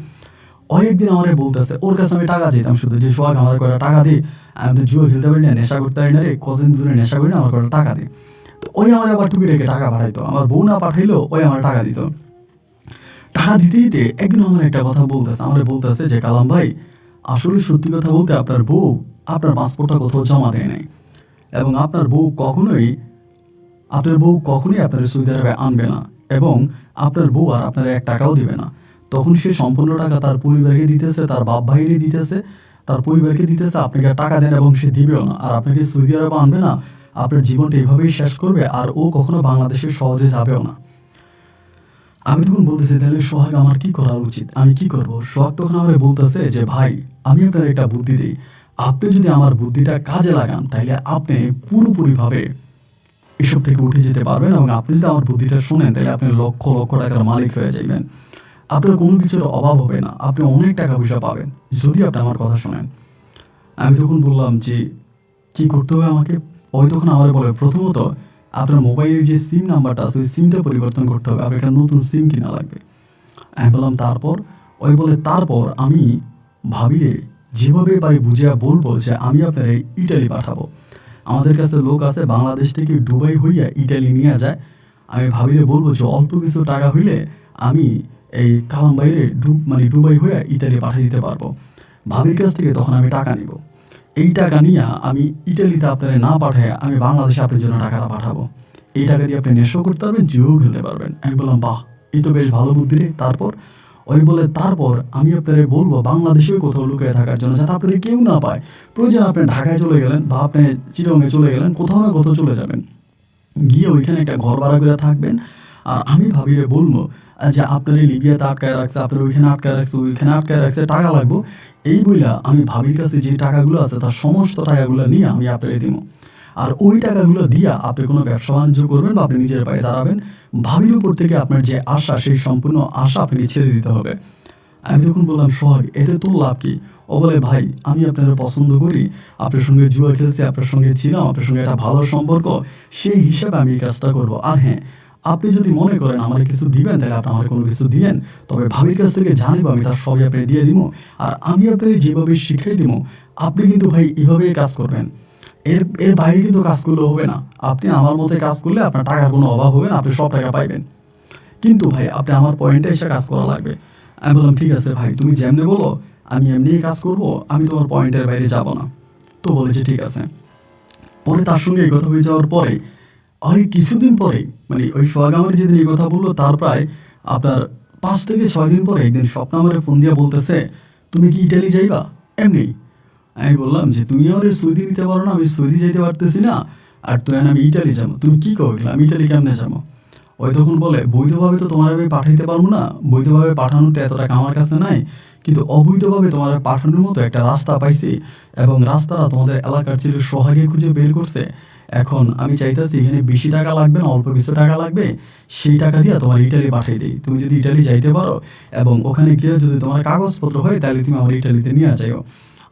একদিন আমারে বলতেছে, ওর কাছে আমি টাকা দিতাম শুধু, যে সোহাগ আমার কয়টা টাকা দিই, আমি তো জুয়া খেলতে পারি না, নেশা করতে পারি না রে, কতদিন ধরে নেশা করি না, আমার কয়টা টাকা দিই। তো আমার আবার টুকি রেখে টাকা পাঠাইতো, আমার বউ না পাঠাইলেও আমার টাকা দিত। টাকা দিতে দিতে একদিন আমার একটা কথা বলতেছে যে কালাম ভাই, আসলে সত্যি কথা বলতে আপনার বউ আপনার পাসপোর্টটা কোথাও জমা দেয় নাই, এবং আপনার বউ কখনোই আপনার সৌদি আরবে আনবে না, এবং আপনার বউ আর আপনার 1 টাকাও দিবে না। তখন সে সম্পূর্ণ টাকা তার পরিবারকে দিতেছে, তার বাপ ভাইরে দিতেছে, তার পরিবারকে দিতেছে। আপনাকে টাকা দেন এবং সে দিবেও না, আর আপনাকে সৌদি আরবে আনবে না, আপনার জীবনটা এভাবেই শেষ করবে, আর ও কখনো বাংলাদেশে সহজে যাবেও না। আমি তখন বলতেছি তাহলে সোহাগ আমার কি করা উচিত, আমি কি করব। সোহাগ তখন আমার বলতেছে যে ভাই, আমি আপনার একটা বুদ্ধি দিই, আপনি যদি আমার বুদ্ধিটা কাজে লাগান তাহলে আপনি পুরোপুরিভাবে এসব থেকে উঠে যেতে পারবেন, এবং আপনি যদি আমার বুদ্ধিটা শোনেন তাহলে আপনি লক্ষ লক্ষ টাকার মালিক হয়ে যাবেন। আপনার কোনো কিছুর অভাব হবে না, আপনি অনেক টাকা পয়সা পাবেন যদি আপনি আমার কথা শোনেন। আমি তখন বললাম যে কি করতে হবে আমাকে। তখন আমার বলে, প্রথমত আপনার মোবাইলের যে সিম নাম্বারটা আছে ওই সিমটা পরিবর্তন করতে হবে, আপনার একটা নতুন সিম কিনা লাগবে। আমি বললাম তারপর। বলে তারপর আমি ভাবিয়ে যেভাবে পারি বুঝিয়া বলবো যে আমি আপনার ইটালি পাঠাবো। আমাদের কাছে লোক আছে বাংলাদেশ থেকে দুবাই হইয়া ইটালি নিয়ে যায়। আমি ভাবিলে বলবো যে অল্প কিছু টাকা হইলে আমি এই কালাম বাইরে দুবাই হইয়া ইটালি পাঠিয়ে দিতে পারবো। ভাবির কাছ থেকে তখন আমি টাকা নিব। এই টাকা নিয়ে আমি ইটালিতে আপনারা না পাঠায় আমি বাংলাদেশে আপনার জন্য টাকাটা পাঠাবো। এই টাকা দিয়ে আপনি নেশাও করতে পারবেন, জুয়াও খেলতে পারবেন। আমি বললাম বাহ, এই তো বেশ ভালো বুদ্ধি রে। তারপর বলে তারপর আমি আপনারা বলবো বাংলাদেশেও কোথাও লুকিয়ে থাকার জন্য, যাতে আপনারা কেউ না পায়। প্রয়োজন আপনি ঢাকায় চলে গেলেন বা আপনি চিটংয়ে চলে গেলেন, কোথাও না কোথাও চলে যাবেন, গিয়ে ওইখানে একটা ঘর ভাড়া করে থাকবেন। আর আমি ভাবিয়ে বলবো যে আপনার লিবিয়াতে আটকায় রাখছে, আপনার ওইখানে আটকায় রাখছে, টাকা লাগবো। এই বইলা আমি ভাবির কাছে যে টাকাগুলো আছে তার সমস্ত টাকাগুলো নিয়ে আমি আপনাকে দিব। আর ওই টাকাগুলো দিয়া আপনি কোনো ব্যবসা বাণিজ্য করবেন বা আপনি নিজের পায়ে দাঁড়াবেন। ভাবির উপর থেকে আপনার যে আশা, সেই সম্পূর্ণ আশা আপনাকে ছেড়ে দিতে হবে। আমি তখন বললাম সোহাগ, এতে তোর লাভ কি? বলে ভাই, আমি আপনারা পছন্দ করি, আপনার সঙ্গে জুয়া খেলছি, আপনার সঙ্গে ছিলাম, আপনার সঙ্গে একটা ভালো সম্পর্ক, সেই হিসাবে আমি এই কাজটা করবো। আর হ্যাঁ, আপনি যদি মনে করেন আমার কিছু দিবেন তাহলে আপনি আমার কোনো কিছু দিবেন, তবে ভাবির কাছ থেকে জানিব আমি তার সবই আপনি দিয়ে দিব। আর আমি আপনাকে যেভাবে শিখাই দিব আপনি কিন্তু ভাই এভাবেই কাজ করবেন। এর বাইরে কিন্তু কাজ করলে হবে না। আপনি আমার মতে কাজ করলে আপনার টাকার কোনো অভাব হবে না, আপনি সব টাকা পাইবেন। কিন্তু ভাই আপনি আমার পয়েন্টে এসে কাজ করা লাগবে। আমি বললাম ঠিক আছে ভাই, তুমি যেমনি বলো আমি এমনিই কাজ করব, আমি তোমার পয়েন্টের বাইরে যাব না। তো বলে যে ঠিক আছে। পরে তার সঙ্গে এই কথা হয়ে যাওয়ার পরে ওই কিছুদিন পরে, মানে ওই সোহাগ আমার যেদিন এই কথা বললো তার প্রায় আপনার 5 থেকে 6 দিন পরে একদিন স্বপ্ন আমারে ফোন দিয়ে বলতেছে, তুমি কি ইটালি যাইবা? এমনি আমি বললাম যে তুমি আমার সৌদি নিতে পারো না, আমি সৌদি যাইতে পারতেছি না, আর তুই আমি ইটালি যাবো, তুমি কি কইলে আমি ইটালি কেমনে যাবো? ওই তখন বলে, বৈধভাবে তো তোমার আমি পাঠাইতে পারবো না, বৈধভাবে পাঠানোর তো এত টাকা আমার কাছে নাই, কিন্তু অবৈধভাবে তোমার পাঠানোর মতো একটা রাস্তা পাইছি, এবং রাস্তাটা তোমাদের এলাকার ছেলে সোহাগে খুঁজে বের করছে। এখন আমি চাইতেছি এখানে বেশি টাকা লাগবে না, অল্প কিছু টাকা লাগবে, সেই টাকা দিয়ে তোমার ইটালি পাঠাই দিই। তুমি যদি ইটালি যাইতে পারো এবং ওখানে গিয়ে যদি তোমার কাগজপত্র হয় তাহলে তুমি আমার ইটালিতে নিয়ে যাইও।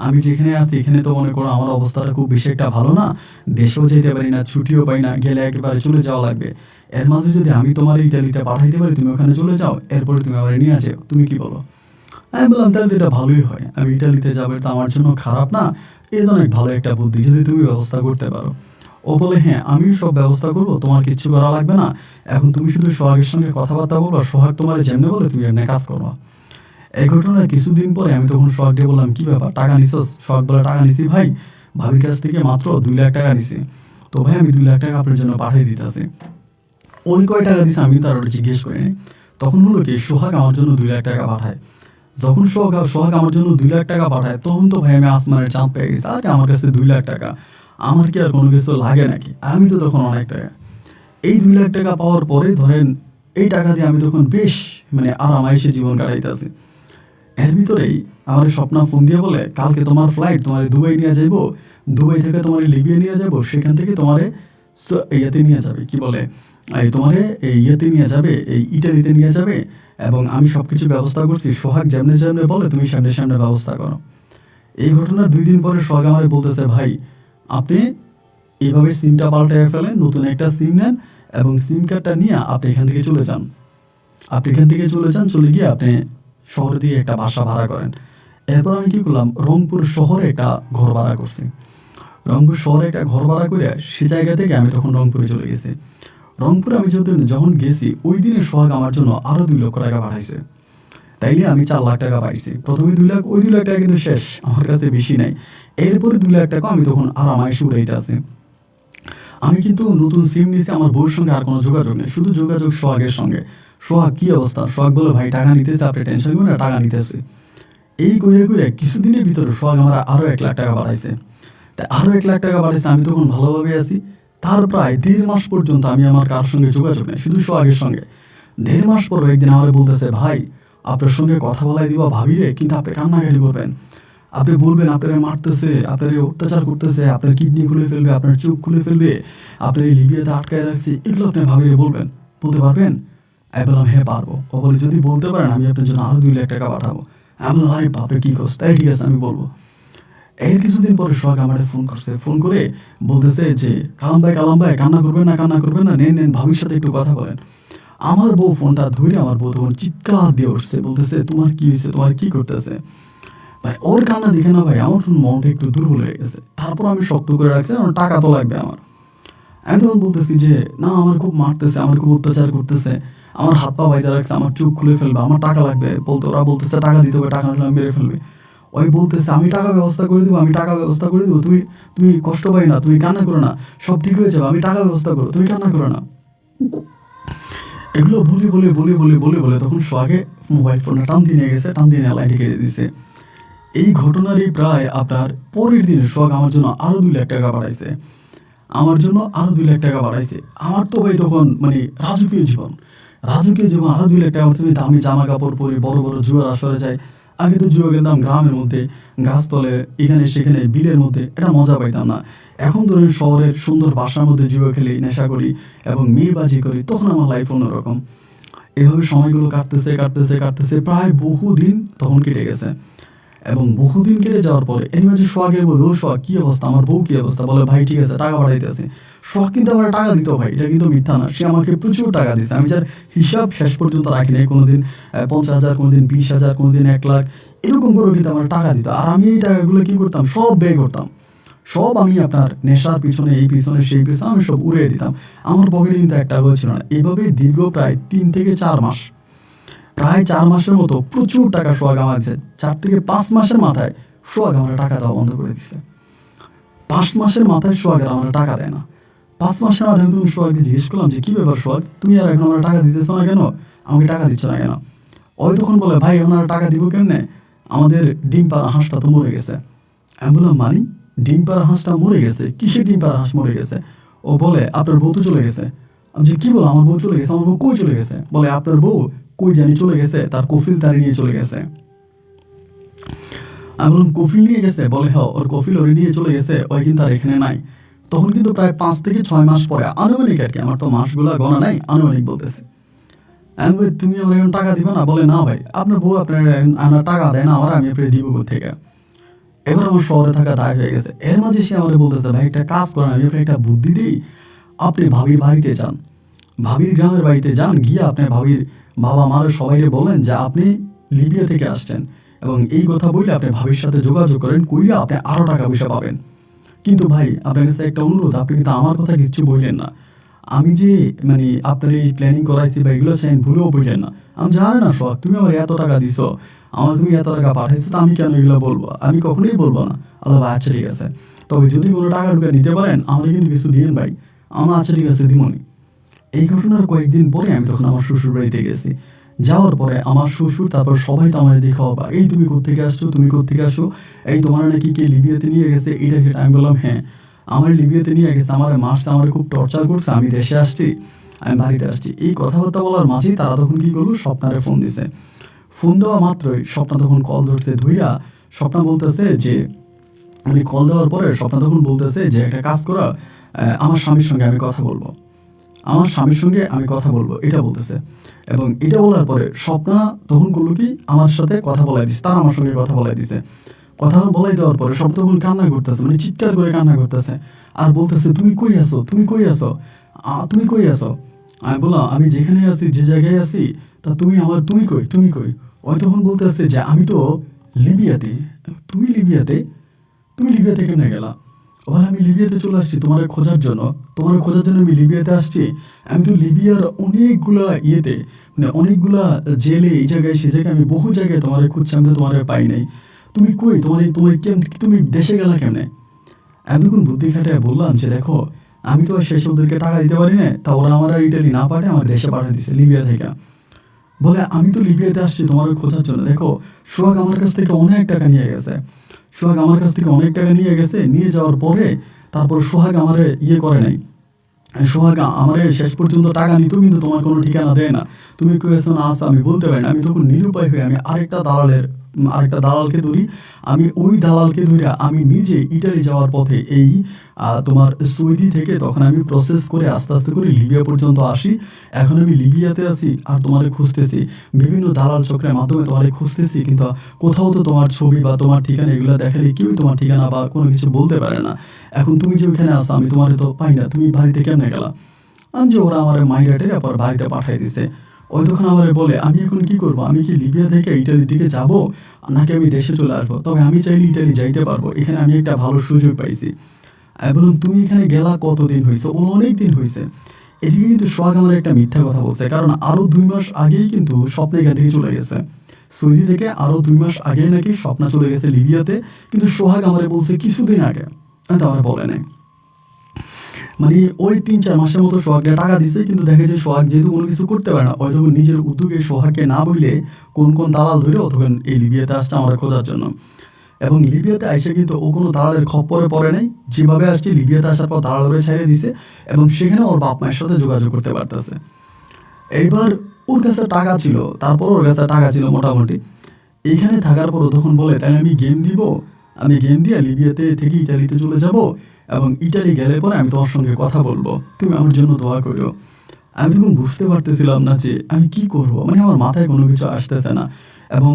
আমি যেখানে আছি এখানে তো মনে করো আমার অবস্থাটা খুব বেশি একটা ভালো না, দেশেও যেতে পারি না, ছুটিও পাই না, গেলে একেবারে চলে যাওয়া লাগবে। এর মাঝে যদি আমি তোমার ইটালিতে পাঠাইতে পারি, তুমি ওখানে চলে যাও, এরপরে তুমি আমার নিয়ে যাও, তুমি কি বলো? আমি বললাম তাহলে তো এটা ভালোই হয়, আমি ইটালিতে যাবে তো আমার জন্য খারাপ না, এই অনেক ভালো একটা বুদ্ধি, যদি তুমি ব্যবস্থা করতে পারো। ও বলে হ্যাঁ আমিও সব ব্যবস্থা করবো, তোমার কিচ্ছু করা লাগবে না, এখন তুমি শুধু সোহাগের সঙ্গে কথাবার্তা বলো, সোহাগ তোমার যেমনি বলে তুমি এমনি কাজ করবা। এই ঘটনার কিছুদিন পরে আমি তখন সোহাগকে বললাম, কি ব্যাপার টাকা নিছোস? সোহাগ বলে, টাকা নিছি ভাই, ভাবির কাছ থেকে মাত্র 2 লাখ টাকা নিছি। তো ভাই আমি 2 লাখ টাকা আপনার জন্য পাঠিয়ে দিতেছি। ওই কয় টাকা দিছে আমি তার জিজ্ঞেস করিনি। তখন হলো কি, সোহাগ আমার জন্য 2 লাখ টাকা পাঠায়। যখন সোহাগ আমার জন্য 2 লাখ টাকা পাঠায়, তখন তো ভাই আমি আসমানের চাঁদ পেয়ে গেছি। আর আমার কাছে 2 লাখ টাকা, আমার কি আর কোনো কিছু লাগে নাকি? আমি তো তখন অনেক টাকা, এই 2 লাখ টাকা পাওয়ার পরে ধরেন এই টাকা দিয়ে আমি তখন বেশ মানে আরামাইশে জীবন কাটাইতেছি। এর ভিতরেই আমার স্বপ্ন ফোন দিয়ে বলে, কালকে তোমার ফ্লাইট, তোমার দুবাই নিয়ে যাইবো, দুবাই থেকে তোমার লিবিয়া নিয়ে যাবো, সেখান থেকে তোমার ইয়েতে নিয়ে যাবে, কি বলে এই তোমার এই ইয়েতে নিয়ে যাবে, এই ইটালিতে নিয়ে যাবে, এবং আমি সব কিছু ব্যবস্থা করছি, সোহাগ যেমনে যেমনে বলে তুমি সামনে সামনে ব্যবস্থা করো। এই ঘটনার 2 দিন পরে সোহাগ আমায় বলতেছে, ভাই আপনি এইভাবে সিমটা পাল্টায় ফেলেন, নতুন একটা সিম নেন, এবং সিম কার্ডটা নিয়ে আপনি এখান থেকে চলে যান, আপনি এখান থেকে চলে যান, চলে গিয়ে আপনি শহরে দিয়ে একটা বাসা ভাড়া করেন। এরপর আমি কি করলাম, রংপুর শহরে একটা ঘর ভাড়া করছি। রংপুর শহরে একটা ঘর ভাড়া করে সে জায়গা থেকে আমি তখন রংপুরে চলে গেছি। রংপুরে আমি যখন গেছি ওই দিনে সোহাগ আমার জন্য আরও 2 লক্ষ টাকা পাঠাইছে। তাইলে আমি 4 লাখ টাকা পাইছি। প্রথমে 2 লাখ, ওই 2 লাখ টাকা কিন্তু শেষ, আমার কাছে বেশি নাই। এরপরে 2 লাখ টাকা আমি তখন আরামাইশে উড়াইতে আছি। আমি কিন্তু নতুন সিম নিয়েছি, আমার বউর সঙ্গে আর কোনো যোগাযোগ নেই, শুধু যোগাযোগ সোহাগের সঙ্গে। সোহাগ কি অবস্থা? সোহাগ বলে, ভাই টাকা নিতেছে, আপনি টেনশন করেন না, টাকা নিতেছে। এই করে কিছুদিনের ভিতরে সোহাগ আমার আরও 1 লাখ টাকা বাড়াইছে। তাই আরও 1 লাখ টাকা বাড়াইছে, আমি তখন ভালোভাবে আছি। তার প্রায় 1.5 মাস পর্যন্ত আমি আমার কার সঙ্গে যোগাযোগ নেই, শুধু সোহাগের সঙ্গে। 1.5 মাস পর একদিন আমার বলতেছে, ভাই আপনার সঙ্গে কথা বলাই দিবা ভাবি রে, কিন্তু আপনি কান্নাকাটি করবেন, আপনি বলবেন আপনারা মারতেছে, আপনারা অত্যাচার করতেছে, আপনার কিডনি খুলে ফেলবে, আপনার চোখ খুলে ফেলবে, আপনার এই লিবিয়াতে আটকায় রাখছি, এগুলো আপনি ভাবিরে বলবেন, বলতে পারবেন? আমি বললাম হ্যাঁ পারবো। ও বলে, যদি বলতে পারেন আমি আপনার জন্য আরও 2 লাখ টাকা পাঠাবো। আমি বললাম, আরে বাপরে কী করছ? তাই ঠিক আছে আমি বলবো। এর কিছুদিন পরে সোহাগ আমার ফোন করছে, ফোন করে বলতেছে যে, কালাম ভাই কান্না করবেন না, নেন ভাবির সাথে একটু কথা বলেন। আমার বউ ফোনটা ধরে, আমার বউ তখন চিৎকার দিয়ে উঠছে, বলতেছে তোমার কি হয়েছে, তোমার কি করতেছে? ভাই ওর কান্না দেখে না ভাই আমার মনটা একটু দুর্বল হয়ে গেছে। তারপর আমি শক্ত করে রাখছি, আমার টাকা তো লাগবে আমার। আমি তখন বলতেছি যে না, আমার খুব মারতেছে, আমার খুব অত্যাচার করতেছে, আমার হাত পা বাইতে রাখছে, আমার চোখ খুলে ফেলবে, আমার টাকা লাগবে। ওরা বলতেছে টাকা দিতে হবে, টাকা দিলে মেরে ফেলবে। ওই বলতেছে আমি টাকা ব্যবস্থা করে দেবো, তুমি তুমি কষ্ট পাই না, তুমি কান্না করো না, সব ঠিক হয়ে যাবে, আমি টাকা ব্যবস্থা করো, তুমি কান্না করো না। এগুলো বলে তখন সোহাগে মোবাইল ফোনটা টান দিয়ে নিয়ে গেছে, টান দিয়ে লাইটে কেটে দিছে। এই ঘটনারই প্রায় আপনার পরের দিনে সোহাগ আমার জন্য আরও 2 লাখ টাকা বাড়াইছে, আমার জন্য আরও 2 লাখ টাকা বাড়াইছে। আমার তো ভাই তখন মানে রাজকীয় জীবন, আরও 2 লাখ টাকা। তুমি দামি জামা কাপড় পরে বড় বড় জুয়ার আসরে যাই। আগে তো জুয়া খেলতাম গ্রামের মধ্যে, গাছতলে, এখানে সেখানে, বিলের মধ্যে, এটা মজা পাইতাম না। এখন ধরেন শহরের সুন্দর বাসার মধ্যে জুয়া খেলি, নেশা করি এবং মেয়েবাজি করি, তখন আমার লাইফ অন্যরকম। এভাবে সময়গুলো কাটতেছে প্রায় বহুদিন তখন কেটে গেছে। এবং বহুদিন কেটে যাওয়ার পরে এর মাঝে সোহাগের বলবে, ও সোহাগ কী অবস্থা, আমার বউ কী অবস্থা? বলে, ভাই ঠিক আছে টাকা পাঠাইতেছে। সোহাগ কিন্তু আমার টাকা দিত ভাই, এটা কিন্তু মিথ্যা না, সে আমাকে প্রচুর টাকা দিচ্ছে। আমি যার হিসাব শেষ পর্যন্ত রাখি নাই, কোনোদিন 50,000, কোনোদিন 20,000, কোনোদিন 1 লাখ, এরকম করে কিন্তু আমার টাকা দিত। আর আমি এই টাকাগুলো কী করতাম, সব ব্যয় করতাম, সব আমি আপনার নেশার পিছনে, এই পিছনে সেই পিছনে আমি সব উড়িয়ে দিতাম। আমার পকেটে কিন্তু 1 টাকাও ছিল না। এভাবে দীর্ঘ প্রায় 3 থেকে 4 মাস প্রায় 4 মাসের মতো প্রচুর টাকা সোহাগ আমার দিচ্ছে। 4 থেকে 5 মাসের মাথায় সোহাগ আমার টাকা দেওয়া বন্ধ করে দিচ্ছে। 5 মাসের মাথায় সোহাগ আর আমার টাকা দেয় না। 5 মাসের মাথায় আমি তুমি সোহাগকে জিজ্ঞেস করলাম যে কী ব্যাপার সোহাগ, তুমি আর এখন আমার টাকা দিতেছো না কেন, আমাকে টাকা দিচ্ছ না কেন? ওই তখন বলে ভাই এখন আর টাকা দিব কেমনে, আমাদের ডিম পাড়া হাঁসটা তো মরে গেছে। আমি বললাম মানে ডিম পাড়া হাঁসটা মরে গেছে, কিসের ডিম পাড়া হাঁস মরে গেছে? ও বলে আপনার বউ তো চলে গেছে। আমি যে কী বলো আমার বউ চলে গেছে? আমার বউ কই চলে গেছে? বলে আপনার বউ কই জানি চলে গেছে, তার কফিল তারি নিয়ে চলে গেছে। আমি বললাম কফিল নিয়ে গেছে? বলে হ্যাঁ ওর কফিল ওরে নিয়ে চলে গেছে, ওই কিন্তু আর এখানে নাই। তখন কিন্তু প্রায় 5 থেকে 6 মাস পরে, আনুমানিক আর কি, আমার তো মাসগুলা গণা নাই, আনুমানিক বলতেছে। আমি বলি তুমি আমার এখন টাকা দিবে না? বলে না ভাই আপনার বউ আপনার টাকা দেয় না আমার, আমি আপনার দিব থেকে। এবার আমার শহরে থাকা দায় হয়ে গেছে। এর মাঝে সে আমার বলতেছে ভাই একটা কাজ করেন, আমি আপনার একটা বুদ্ধি দিই, আপনি ভাবির বাড়িতে যান, ভাবির গ্রামের বাড়িতে যান, গিয়ে আপনি ভাবির বাবা মার সবাইকে বলেন যে আপনি লিবিয়া থেকে আসছেন এবং এই কথা বললে আপনি ভাবির সাথে যোগাযোগ করেন, কইলে আপনি আরও টাকা পয়সা পাবেন। কিন্তু ভাই আপনার কাছে একটা অনুরোধ, আপনি কিন্তু আমার কথা কিচ্ছু বললেন না, আমি যে মানে আপনার এই প্ল্যানিং করাইছি বা এগুলো চাই ভুলেও বললেন না। আমি জানি না সোহাগ তুমি আমার এত টাকা দিছো, আমার তুমি এত টাকা পাঠাইছো, তো আমি কেন এগুলো বলবো? আমি কখনোই বলবো না। আল্লাহ ভাই আচ্ছা ঠিক আছে, তবে যদি কোনো টাকা ঢুকে নিতে পারেন আমাকে কিন্তু কিছু দিন ভাই। আমার আচ্ছা ঠিক আছে দিমনি। এই ঘটনার কয়েকদিন পরে আমি তখন আমার শ্বশুর বাড়িতে গেছি। যাওয়ার পরে আমার শ্বশুর তারপর সবাই তো আমার দেখে অবাক, এই তুমি কোত্থেকে আসছো, তুমি কোত্থেকে আসো, এই তোমার নাকি কে লিবিয়াতে নিয়ে গেছে, এটা সেটা। আমি বললাম হ্যাঁ আমার লিবিয়াতে নিয়ে গেছে, আমার মারছে, আমার খুব টর্চার করছে, আমি দেশে আসছি, আমি বাড়িতে আসছি। এই কথাবার্তা বলার মাঝেই তারা তখন কি করলো, স্বপ্নারে ফোন দিছে। ফোন দেওয়া মাত্রই স্বপ্না তখন কল ধরছে, ধইরা স্বপ্না বলতেছে যে মানে কল দেওয়ার পরে স্বপ্না তখন বলতেছে যে একটা কাজ করা, আমার স্বামীর সঙ্গে আমি কথা বলবো, আমার স্বামীর সঙ্গে আমি কথা বলবো, এটা বলতেছে। এবং এটা বলার পরে স্বপ্না তখন করলো কি আমার সাথে কথা বলাই দিছে, তারা আমার সঙ্গে কথা বলাই দিছে। কথা বলাই দেওয়ার পরে স্বপ্ন তখন কান্না করতেছে, মানে চিৎকার করে কান্না করতেছে আর বলতেছে তুমি কই আসো, তুমি কই আসো, তুমি কই আসো? আমি বললাম আমি যেখানে আছি, যে জায়গায় আছি, তা তুমি আমার, তুমি কই, তুমি কই? ওই তখন বলতেছে যে আমি তো লিবিয়াতে। তুমি লিবিয়াতে? তুমি লিবিয়াতে কেমনে গেলা? আবার আমি লিবিয়াতে চলে আসছি তোমার খোঁজার জন্য, তোমার খোঁজার জন্য আমি লিবিয়াতে আসছি। আমি তো লিবিয়ার অনেকগুলা ইয়েতে, মানে অনেকগুলা জেলে, এই জায়গায় সে জায়গায় আমি বহু জায়গায় তোমার খুঁজছি, আমি তো তোমার পাই নাই। তুমি কই, তোমার তোমার তুমি দেশে গেলা কেমনে? আমি তখন বুদ্ধি খাটায় বললাম যে দেখো আমি তো আর শেষ ওদেরকে টাকা দিতে পারি না, তা ওরা আমার আর ইটালি না পাঠায় আমার দেশে পাঠিয়ে দিচ্ছে লিবিয়া থেকে। বলে আমি তো লিবিয়াতে আসছি তোমার খোঁজার জন্য, দেখো সোহাগ আমার কাছ থেকে অনেক টাকা নিয়ে গেছে, সোহাগ আমার কাছ থেকে অনেক টাকা নিয়ে গেছে, নিয়ে যাওয়ার পরে তারপর সোহাগ আমারে ইয়ে করে নাই, সোহাগ আমারে শেষ পর্যন্ত টাকা নিত কিন্তু তোমার কোনো ঠিকানা দেয় না, তুমি কেছো না আসা আমি বলতে পারি না। আমি তখন নিরুপায় হয়ে আমি আরেকটা দালালকে ধরি, আমি ওই দালালকে ধরে আমি নিজে ইটালি যাওয়ার পথে এই তোমার সৌদি থেকে তখন আমি প্রসেস করে আস্তে আস্তে করে লিবিয়া পর্যন্ত আসি। এখন আমি লিবিয়াতে আছি আর তোমারে খুঁজতেছি, বিভিন্ন দালাল চক্রের মাধ্যমে তোমারে খুঁজতেছি, কিন্তু কোথাও তো তোমার ছবি বা তোমার ঠিকানা এগুলো দেখালে কেউই তোমার ঠিকানা বা কোনো কিছু বলতে পারে না। এখন তুমি যে ওইখানে আসো আমি তোমারে তো পাই না, তুমি বাড়িতে কেমনে গেলা? আমি যে ওরা আমার মাইরাটের আবার বাড়িতে পাঠিয়ে দিছে। ওই তখন আমার বলে আমি এখন কি করবো, আমি কি লিবিয়া থেকে ইটালির দিকে যাব নাকি আমি দেশে চলে আসবো? তবে আমি চাইলে ইটালি যাইতে পারবো, এখানে আমি একটা ভালো সুযোগ পাইছি। আমি বললাম তুমি এখানে গেলা কতদিন হয়েছে? ও অনেক দিন হয়েছে। এদিকে কিন্তু সোহাগ আমার একটা মিথ্যা কথা বলছে, কারণ আরও 2 মাস আগেই কিন্তু স্বপ্নে এখান থেকে চলে গেছে সৌদি থেকে, আরও 2 মাস আগেই নাকি স্বপ্না চলে গেছে লিবিয়াতে, কিন্তু সোহাগ আমারে বলছে কিছুদিন আগে, তো আমার বলে নাই। মানে ওই 3-4 মাসের মতো সোহাগকে টাকা দিছে, কিন্তু দেখে যে সোহাগ যেহেতু কোনো কিছু করতে পারে না, হয়তো নিজের উদ্যোগে সোহাগকে না বললে কোন কোন দালাল ধরে তখন এই লিবিয়াতে আসছে আমার খোঁজার জন্য। এবং লিবিয়াতে আইসে কিন্তু ও কোনো দালালের খপ্পরে পড়ে নাই, যেভাবে আসছে লিবিয়াতে আসার পর দালাল ধরে ছাড়িয়ে দিছে এবং সেখানে ওর বাপ মায়ের সাথে যোগাযোগ করতে পারতেছে। এইবার ওর কাছে টাকা ছিল, তারপর ওর কাছে টাকা ছিল মোটামুটি। এইখানে থাকার পরও তখন বলে তাই আমি গেম দিব, আমি গেম দিয়ে লিবিয়াতে থেকে ইটালিতে চলে যাব এবং ইটালি গেলে পরে আমি তোমার সঙ্গে কথা বলবো, তুমি আমার জন্য দোয়া করো। আমি তখন বুঝতে পারতেছিলাম না যে আমি কি করব, মানে আমার মাথায় কোনো কিছু আসতেছে না। এবং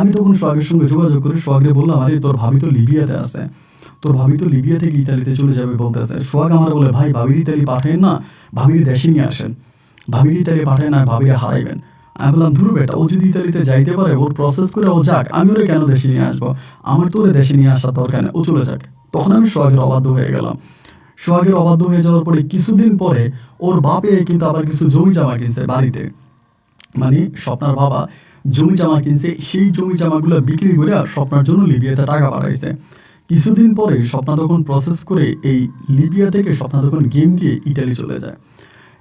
আমি তখন সোহাগের সঙ্গে যোগাযোগ করে সোহাগকে বললাম আরে তোর ভাবি তো লিবিয়াতে আছে, তোর ভাবি তো লিবিয়া থেকে ইতালিতে চলে যাবে বলতেছে। সোহাগ আমার বলে ভাই ভাবির ইতালি পাঠায় না, ভাবির দেশে নিয়ে আসেন, ভাবির ইতালি পাঠায় না, ভাবিরে হারাইবেন। আমি বললাম ধুর বেটা, ও যদি ইতালিতে যাইতে পারে ওর প্রসেস করে ও যাক, আমি ওরে কেন দেশে নিয়ে আসবো, আমার তো ওরে দেশে নিয়ে আসার দরকার নেই, ও চলে যাক। তখন আমি সোহাগের অবাধ্য হয়ে গেলাম। সোহাগের অবাধ্য হয়ে যাওয়ার পরে কিছুদিন পরে ওর বাপে কিন্তু আবার কিছু জমি জমা কিনছে বাড়িতে, মানে স্বপ্নার বাবা জমি জামা কিনছে, সেই জমি জামাগুলো বিক্রি করে স্বপ্নার জন্য লিবিয়াতে টাকা পাঠাইছে। কিছুদিন পরে স্বপ্না তখন প্রসেস করে এই লিবিয়া থেকে স্বপ্না তখন গেম দিয়ে ইটালি চলে যায়,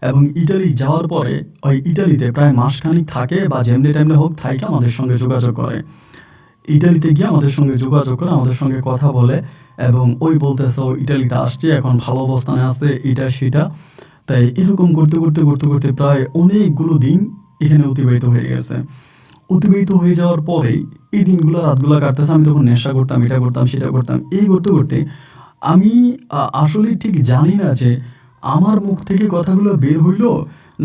এবং ইটালি যাওয়ার পরে ওই ইটালিতে প্রায় মাসখানিক থাকে বা যেমনি টাইমে হোক থাইকে আমাদের সঙ্গে যোগাযোগ করে। ইটালিতে গিয়ে আমাদের সঙ্গে যোগাযোগ করে, আমাদের সঙ্গে কথা বলে, এবং ওই বলতেছে ও ইটালিতে আসছে, এখন ভালো অবস্থানে আছে, এটা সেটা। তাই এরকম করতে করতে করতে করতে প্রায় অনেকগুলো দিন এখানে অতিবাহিত হয়ে গেছে। অতিবাহিত হয়ে যাওয়ার পরেই এই দিনগুলো রাতগুলো কাটতেছে। আমি তখন নেশা করতাম, এটা করতাম সেটা করতাম। এই করতে করতে আমি আসলে ঠিক জানি না যে আমার মুখ থেকে কথাগুলো বের হইলো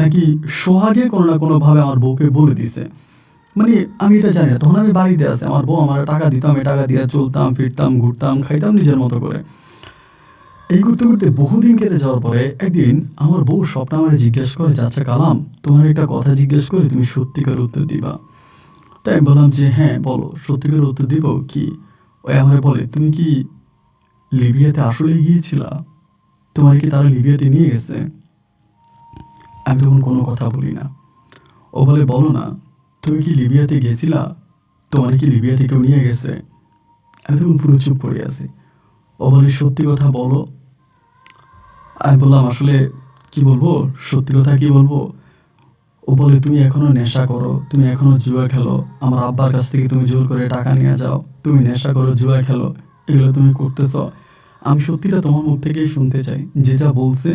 নাকি সোহাগে কোনো না কোনোভাবে আমার বউকে বলে দিছে। মানে আমি এটা জানি না। তখন আমি বাড়িতে আছি, আমার বউ আমার টাকা দিত, আমি টাকা দিয়ে চলতাম, ফিরতাম, ঘুরতাম, খাইতাম নিজের মতো করে। এই করতে করতে বহুদিন কেটে যাওয়ার পরে একদিন আমার বউ স্বপ্ন আমার জিজ্ঞেস করে, আচ্ছা কালাম, তোমার একটা কথা জিজ্ঞেস করে তুমি সত্যিকার উত্তর দিবা। তাই আমি বললাম যে হ্যাঁ বলো, সত্যিকার উত্তর দিব কি? ওই আমার বলে, তুমি কি লিবিয়াতে আসলেই গিয়েছিলা? তোমার কি তারা লিবিয়াতে নিয়ে গেছে? আমি তখন কোনো কথা বলি না। ও বলে, বলো না, তুমি কি লিবিয়াতে গেছিলা? তোমার কি লিবিয়াতে কেউ নিয়ে গেছে? আমি তখন পুরো চুপ করে আছি। ও বলে, সত্যি কথা বলো। আমি বললাম, আসলে কি বলবো, সত্যি কথা কি বলবো? ও বলে, তুমি এখনো নেশা করো, তুমি এখনো জুয়া খেলো, আমার আব্বার কাছ থেকে তুমি জোর করে টাকা নিয়ে যাও, তুমি নেশা করো, জুয়া খেলো, এগুলো তুমি করতেছ। আমি সত্যিটা তোমার মুখ থেকেই শুনতে চাই। যে যা বলছে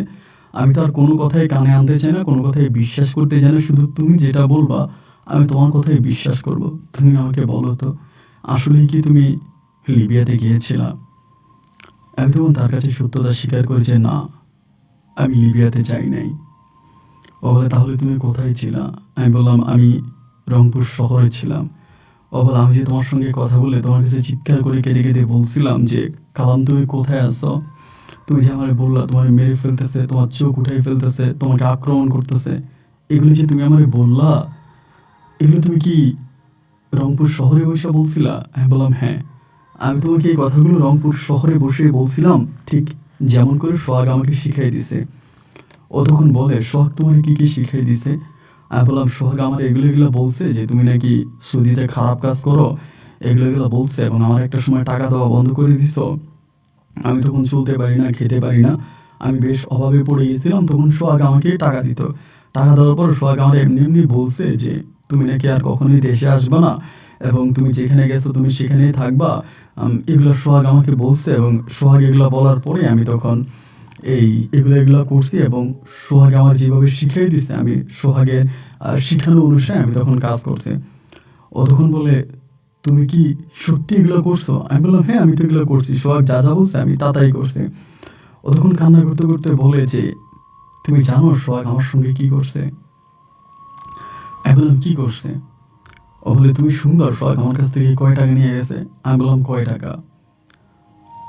আমি তার কোনো কথাই কানে আনতে চাই না, কোনো কথাই বিশ্বাস করতে চাই না। শুধু তুমি যেটা বলবা আমি তোমার কথাই বিশ্বাস করব। তুমি আমাকে বলো তো, আসলেই কি তুমি লিবিয়াতে গিয়েছিলা? আমি তখন তার কাছে সত্যতা স্বীকার করি যে না, আমি লিবিয়াতে যাই নাই। ও বলে, তাহলে তুমি কোথায় ছিলা? আমি বললাম, আমি রংপুর শহরে ছিলাম। ও বলে, আমি যে তোমার সঙ্গে কথা বলে তোমার কাছে চিৎকার করে কেঁদে কেঁদে বলছিলাম যে কালাম তুমি কোথায় আছো, তুমি যে আমার বললা তোমার মেরে ফেলতেছে, তোমার চোখ উঠাই ফেলতেছে, তোমাকে আক্রমণ করতেছে, এগুলো যে তুমি আমার বললা, এগুলো তুমি কি রংপুর শহরে বসে বলছিলা? আমি বললাম, হ্যাঁ, আমি তোমাকে এই কথাগুলো রংপুর শহরে বসে বলছিলাম, ঠিক যেমন করে সোহাগ আমাকে শিখাই দিছে। ও তখন বলে, সোহাগ তোমার কি কি শিখাই দিছে? আমি বললাম, সোহাগ আমার এগুলো এগুলো বলছে যে তুমি নাকি সুদিতে খারাপ কাজ করো, এগুলো এগুলো বলছে, এবং আমার একটা সময় টাকা দেওয়া বন্ধ করে দিছো। আমি তখন চলতে পারি না, খেতে পারি না, আমি বেশ অভাবে পড়ে গেছিলাম। তখন সোহাগ আমাকে টাকা দিত। টাকা দেওয়ার পর সোহাগ আমার এমনি এমনি বলছে যে তুমি নাকি আর কখনোই দেশে আসবা না, এবং তুমি যেখানে গেছো তুমি সেখানেই থাকবা। এগুলো সোহাগ আমাকে বলছে, এবং সোহাগ এগুলো বলার পরে আমি তখন এগুলো করছি, এবং সোহাগ আমার যেভাবে শিখিয়ে দিচ্ছে আমি সোহাগের শিখানো অনুসারে আমি তখন কাজ করছি। ও তখন বলে, তুমি কি সত্যি এগুলো করছো? আমি বললাম, হ্যাঁ, আমি তো এগুলো করছি, সোহাগ যা যা বলছে আমি তাই করছি। ও তখন কান্না করতে করতে বলে যে তুমি জানো সোহাগ আমার সঙ্গে কি করছে? আমি বললাম, কি করছে? ও বলে, তুমি সুন্দর, সোহাগ আমার কাছ থেকে কয় টাকা নিয়ে গেছে? আমি বললাম, কয় টাকা?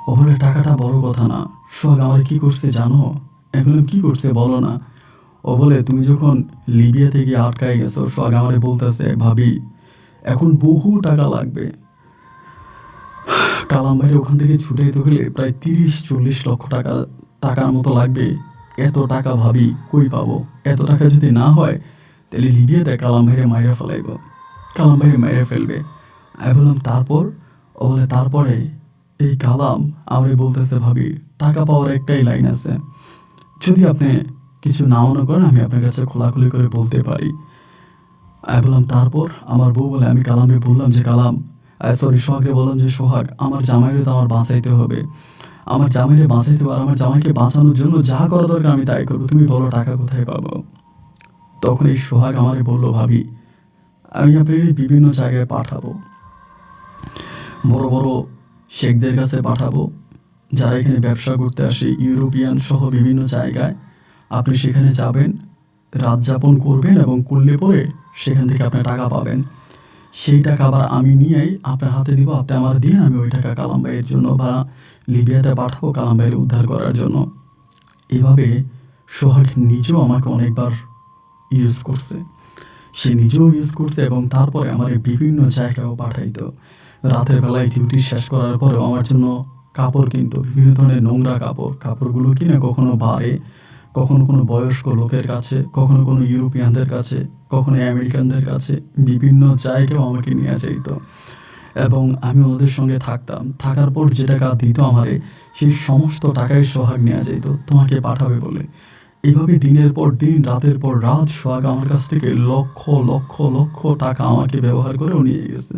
ও বলে, টাকাটা বড় কথা না, সোহাগ আমার কি করছে জানো? আমি বললাম, কি করছে বলো না। ও বলে, তুমি যখন লিবিয়াতে গিয়ে আটকায় গেছো, সোহাগ আমারে বলতেছে, ভাবি এখন বহু টাকা লাগবে, কালাম ভাইয়ের ওখান থেকে ছুটে যেতে হলে প্রায় 30-40 লক্ষ টাকার মতো লাগবে। এত টাকা ভাবি কই পাবো? এত টাকা যদি না হয় তাহলে লিবিয়াতে কালাম ভাইয়ের মাইরে ফেলাইব, কালাম ভাইয়ের মাইরে ফেলবে। আমি বললাম, তারপর? ও বলে, তারপরে এই কালাম আমারে বলতেছে, ভাবি টাকা পাওয়ার একটাই লাইন আছে, যদি আপনি কিছু না মনে করেন আমি আপনার কাছে খোলাখুলি করে বলতে পারি। আমি বললাম, তারপর? আমার বউ বলে, আমি কালামকে বললাম যে কালাম, সোহাগকে বললাম যে সোহাগ, আমার জামাইরে তো আমার বাঁচাইতে হবে, আমার জামাইরে বাঁচাইতে হবে, আর আমার জামাইকে বাঁচানোর জন্য যা করা দরকার আমি তাই করবো, তুমি বলো টাকা কোথায় পাবো? তখন এই সোহাগ আমারে বললো, ভাবি আমি আপনার বিভিন্ন জায়গায় পাঠাবো, বড় বড় শেখদের কাছে পাঠাবো, যারা এখানে ব্যবসা করতে আসে, ইউরোপিয়ান সহ বিভিন্ন জায়গায়। আপনি সেখানে যাবেন, রাত যাপন করবেন, এবং করলে পরে সেখান থেকে আপনি টাকা পাবেন। সেই টাকা আবার আমি নিয়েই আপনার হাতে দিব, আপনি আমার দিয়ে আমি ওই টাকা কালাম ভাইয়ের জন্য বা লিবিয়াতে পাঠাবো কালাম ভাইয়ের উদ্ধার করার জন্য। এভাবে সোহাগ নিজেও আমাকে অনেকবার ইউজ করছে, সে নিজেও ইউজ করছে, এবং তারপরে আমার বিভিন্ন জায়গায়ও পাঠাইতো। রাতের বেলায় ডিউটি শেষ করার পরেও আমার জন্য কাপড় কিনতো, বিভিন্ন ধরনের নোংরা কাপড়গুলো কিনে কখনো বারে, কখনো কোনো বয়স্ক লোকের কাছে, কখনো কোনো ইউরোপিয়ানদের কাছে, কখনো আমেরিকানদের কাছে, বিভিন্ন জায়গায়ও আমাকে নিয়ে যাইত। এবং আমি ওদের সঙ্গে থাকতাম। থাকার পর যে টাকা দিত আমারে, সেই সমস্ত টাকাই সোহাগ নিয়ে যাইত তোমাকে পাঠাবে বলে। এভাবে দিনের পর দিন, রাতের পর রাত সোহাগ আমার কাছ থেকে লক্ষ লক্ষ লক্ষ টাকা আমাকে ব্যবহার করেও নিয়ে গেছে।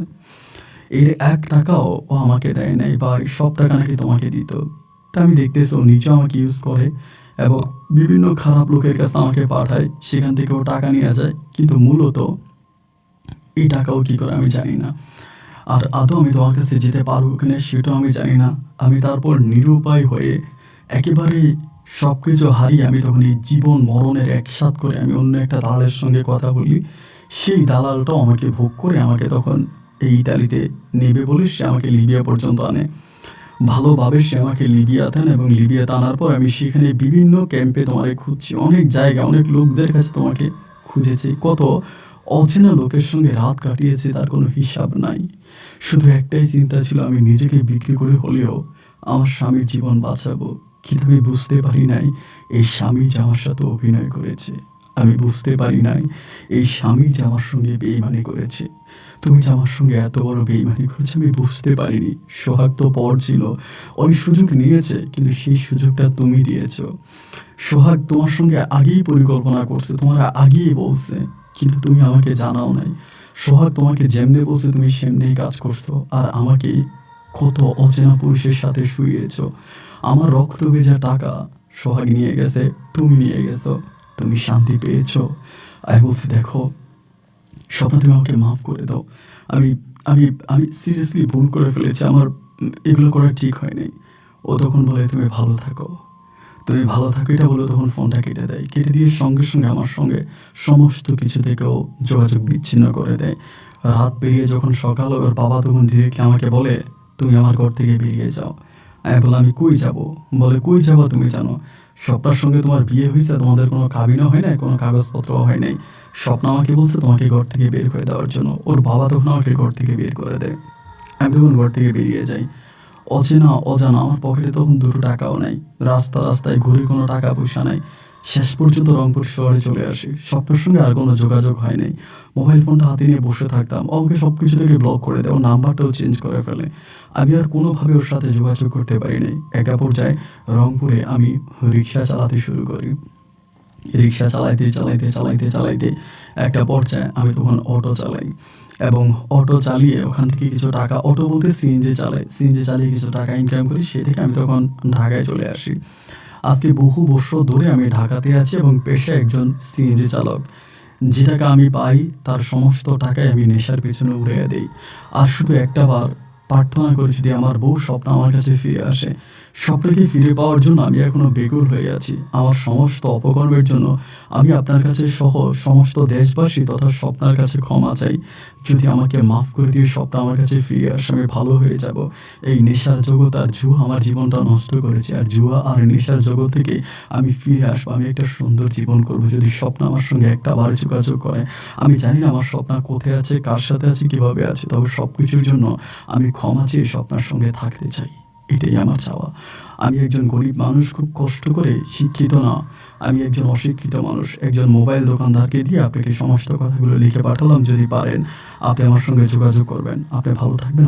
এর এক টাকাও ও আমাকে দেয় নাই, বা এই সব টাকা নাকি তোমাকে দিত। তা আমি দেখতেছি ও নিজেও আমাকে ইউজ করে এবং বিভিন্ন খারাপ লোকের কাছে আমাকে পাঠায়, সেখান থেকে ও টাকা নিয়ে যায়, কিন্তু মূলত এই টাকাও কী করে আমি জানি না। আর আদৌ আমি তোমার কাছে যেতে পারবো কিনা সেটাও আমি জানি না। আমি তারপর নিরুপায় হয়ে একেবারে সব কিছু হারিয়ে আমি তখন এই জীবন মরণের একসাথ করে আমি অন্য একটা দালালের সঙ্গে কথা বলি। সেই দালালটাও আমাকে ভোগ করে আমাকে তখন এই ইতালিতে নেবে বলে সে আমাকে লিবিয়া পর্যন্ত আনে। ভালোভাবে সে আমাকে লিবিয়াতে আনে এবং লিবিয়াতে আনার পর আমি সেখানে বিভিন্ন ক্যাম্পে তোমাকে খুঁজছি, অনেক জায়গায় অনেক লোকদের কাছে তোমাকে খুঁজেছি, কত অচেনা লোকের সঙ্গে রাত কাটিয়েছি তার কোনো হিসাব নাই। শুধু একটাই চিন্তা ছিল, আমি নিজেকে বিক্রি করে হলেও আমার স্বামীর জীবন বাঁচাবো। কিন্তু আমি বুঝতে পারি নাই এই স্বামী যে আমার সাথে অভিনয় করেছে। আমি বুঝতে পারি নাই এই স্বামী যে আমার সঙ্গে বেইমানি করেছে। তুমি যে আমার সঙ্গে এত বড় বেইমানি করেছে আমি বুঝতে পারিনি। সোহাগ তো পর ছিল, ওই সুযোগ নিয়েছে, কিন্তু সেই সুযোগটা তুমি দিয়েছো। সোহাগ তোমার সঙ্গে আগেই পরিকল্পনা করছে, তোমার আগেই বলছে, কিন্তু তুমি আমাকে জানাও নাই। সোহাগ তোমাকে যেমনে বলছে তুমি সেমনেই কাজ করছো, আর আমাকে কত অচেনা পুরুষের সাথে শুইয়েছো। আমার রক্ত ভেজা টাকা সোহাগ নিয়ে গেছে, তুমি নিয়ে গেছো, তুমি শান্তি পেয়েছো। আমি বলছি দেখো স্বপ্ন, তুমি আমাকে মাফ করে দাও। আমি আমি আমি সিরিয়াসলি ভুল করে ফেলেছি, আমার এগুলো করা ঠিক হয়নি। ও তখন বলে তুমি ভালো থাকো, তুমি ভালো থাকো, এটা বলে তখন ফোনটা কেটে দেয়। কেটে দিয়ে সঙ্গে সঙ্গে আমার সঙ্গে সমস্ত কিছু থেকেও যোগাযোগ বিচ্ছিন্ন করে দেয়। রাত পেরিয়ে যখন সকাল, ওর বাবা তখন ডিরেক্টলি আমাকে বলে তুমি আমার ঘর থেকে বেরিয়ে যাও। আমি বললাম আমি কই যাব? বলে কই যাবো তুমি জানো? স্বপ্নার সঙ্গে তোমার বিয়ে হয়েছে, তোমাদের কোনো কাবিনও হয় নাই, কোনো কাগজপত্রও হয় নাই। স্বপ্ন আমাকে বলছে তোমাকে ঘর থেকে বের করে দেওয়ার জন্য। ওর বাবা তখন আমাকে ঘর থেকে বের করে দেয়। আমি তখন ঘর থেকে বেরিয়ে যাই। অচেনা অজানা, আমার পকেটে তখন 2 টাকাও নাই। রাস্তায় ঘুরে কোনো টাকা পয়সা নাই। শেষ পর্যন্ত রংপুর শহরে চলে আসি। স্বপ্নের সঙ্গে আর কোনো যোগাযোগ হয় নাই। মোবাইল ফোনটা হাতে নিয়ে বসে থাকতাম, আমাকে সব কিছু থেকে ব্লক করে দেয়, ওর নাম্বারটাও চেঞ্জ করে ফেলে। আমি আর কোনোভাবে ওর সাথে যোগাযোগ করতে পারি নাই। একটা পর্যায়ে রংপুরে আমি রিক্সা চালাতে শুরু করি। রিক্সা চালাইতে একটা পর্যায়ে আমি তখন অটো চালাই, এবং অটো চালিয়ে ওখান থেকে কিছু টাকা, অটো বলতে সিএনজি চালাই, সিএনজি চালিয়ে কিছু টাকা ইনকাম করি। সে থেকে আমি তখন ঢাকায় চলে আসি। আজকে বহু বছর ধরে আমি ঢাকাতে আছি এবং পেশায় একজন সিএনজি চালক। যে টাকা আমি পাই তার সমস্ত টাকাই আমি নেশার পেছনে উড়িয়ে দিই। আর শুধু একটা বার প্রার্থনা করি যদি আমার বউ স্বপ্ন আমার কাছে ফিরে আসে। স্বপ্নকে ফিরে পাওয়ার জন্য আমি এখনো বেকুল হয়ে আছি। আমার সমস্ত অপকর্মের জন্য আমি আপনার কাছে সহ সমস্ত দেশবাসী তথা স্বপ্নার কাছে ক্ষমা চাই। যদি আমাকে মাফ করে দিয়ে স্বপ্ন আমার কাছে ফিরে আসে আমি ভালো হয়ে যাব। এই নেশার জগৎ আর জুয়া আমার জীবনটা নষ্ট করেছে, আর জুয়া আর নেশার জগৎ থেকে আমি ফিরে আসবো, আমি একটা সুন্দর জীবন করবো যদি স্বপ্ন আমার সঙ্গে একটা বার যোগাযোগ করে। আমি জানি না আমার স্বপ্ন কোথায় আছে, কার সাথে আছে, কিভাবে আছে, তবে সব কিছুর জন্য আমি ক্ষমা চেয়ে স্বপ্নার সঙ্গে থাকতে চাই। এটাই আমার চাওয়া। আমি একজন গরিব মানুষ, খুব কষ্ট করে, শিক্ষিত না, আমি একজন অশিক্ষিত মানুষ। একজন মোবাইল দোকানদারকে দিয়ে আপনাকে সমস্ত কথাগুলো লিখে পাঠালাম। যদি পারেন আপনি আমার সঙ্গে যোগাযোগ করবেন। আপনি ভালো থাকবেন।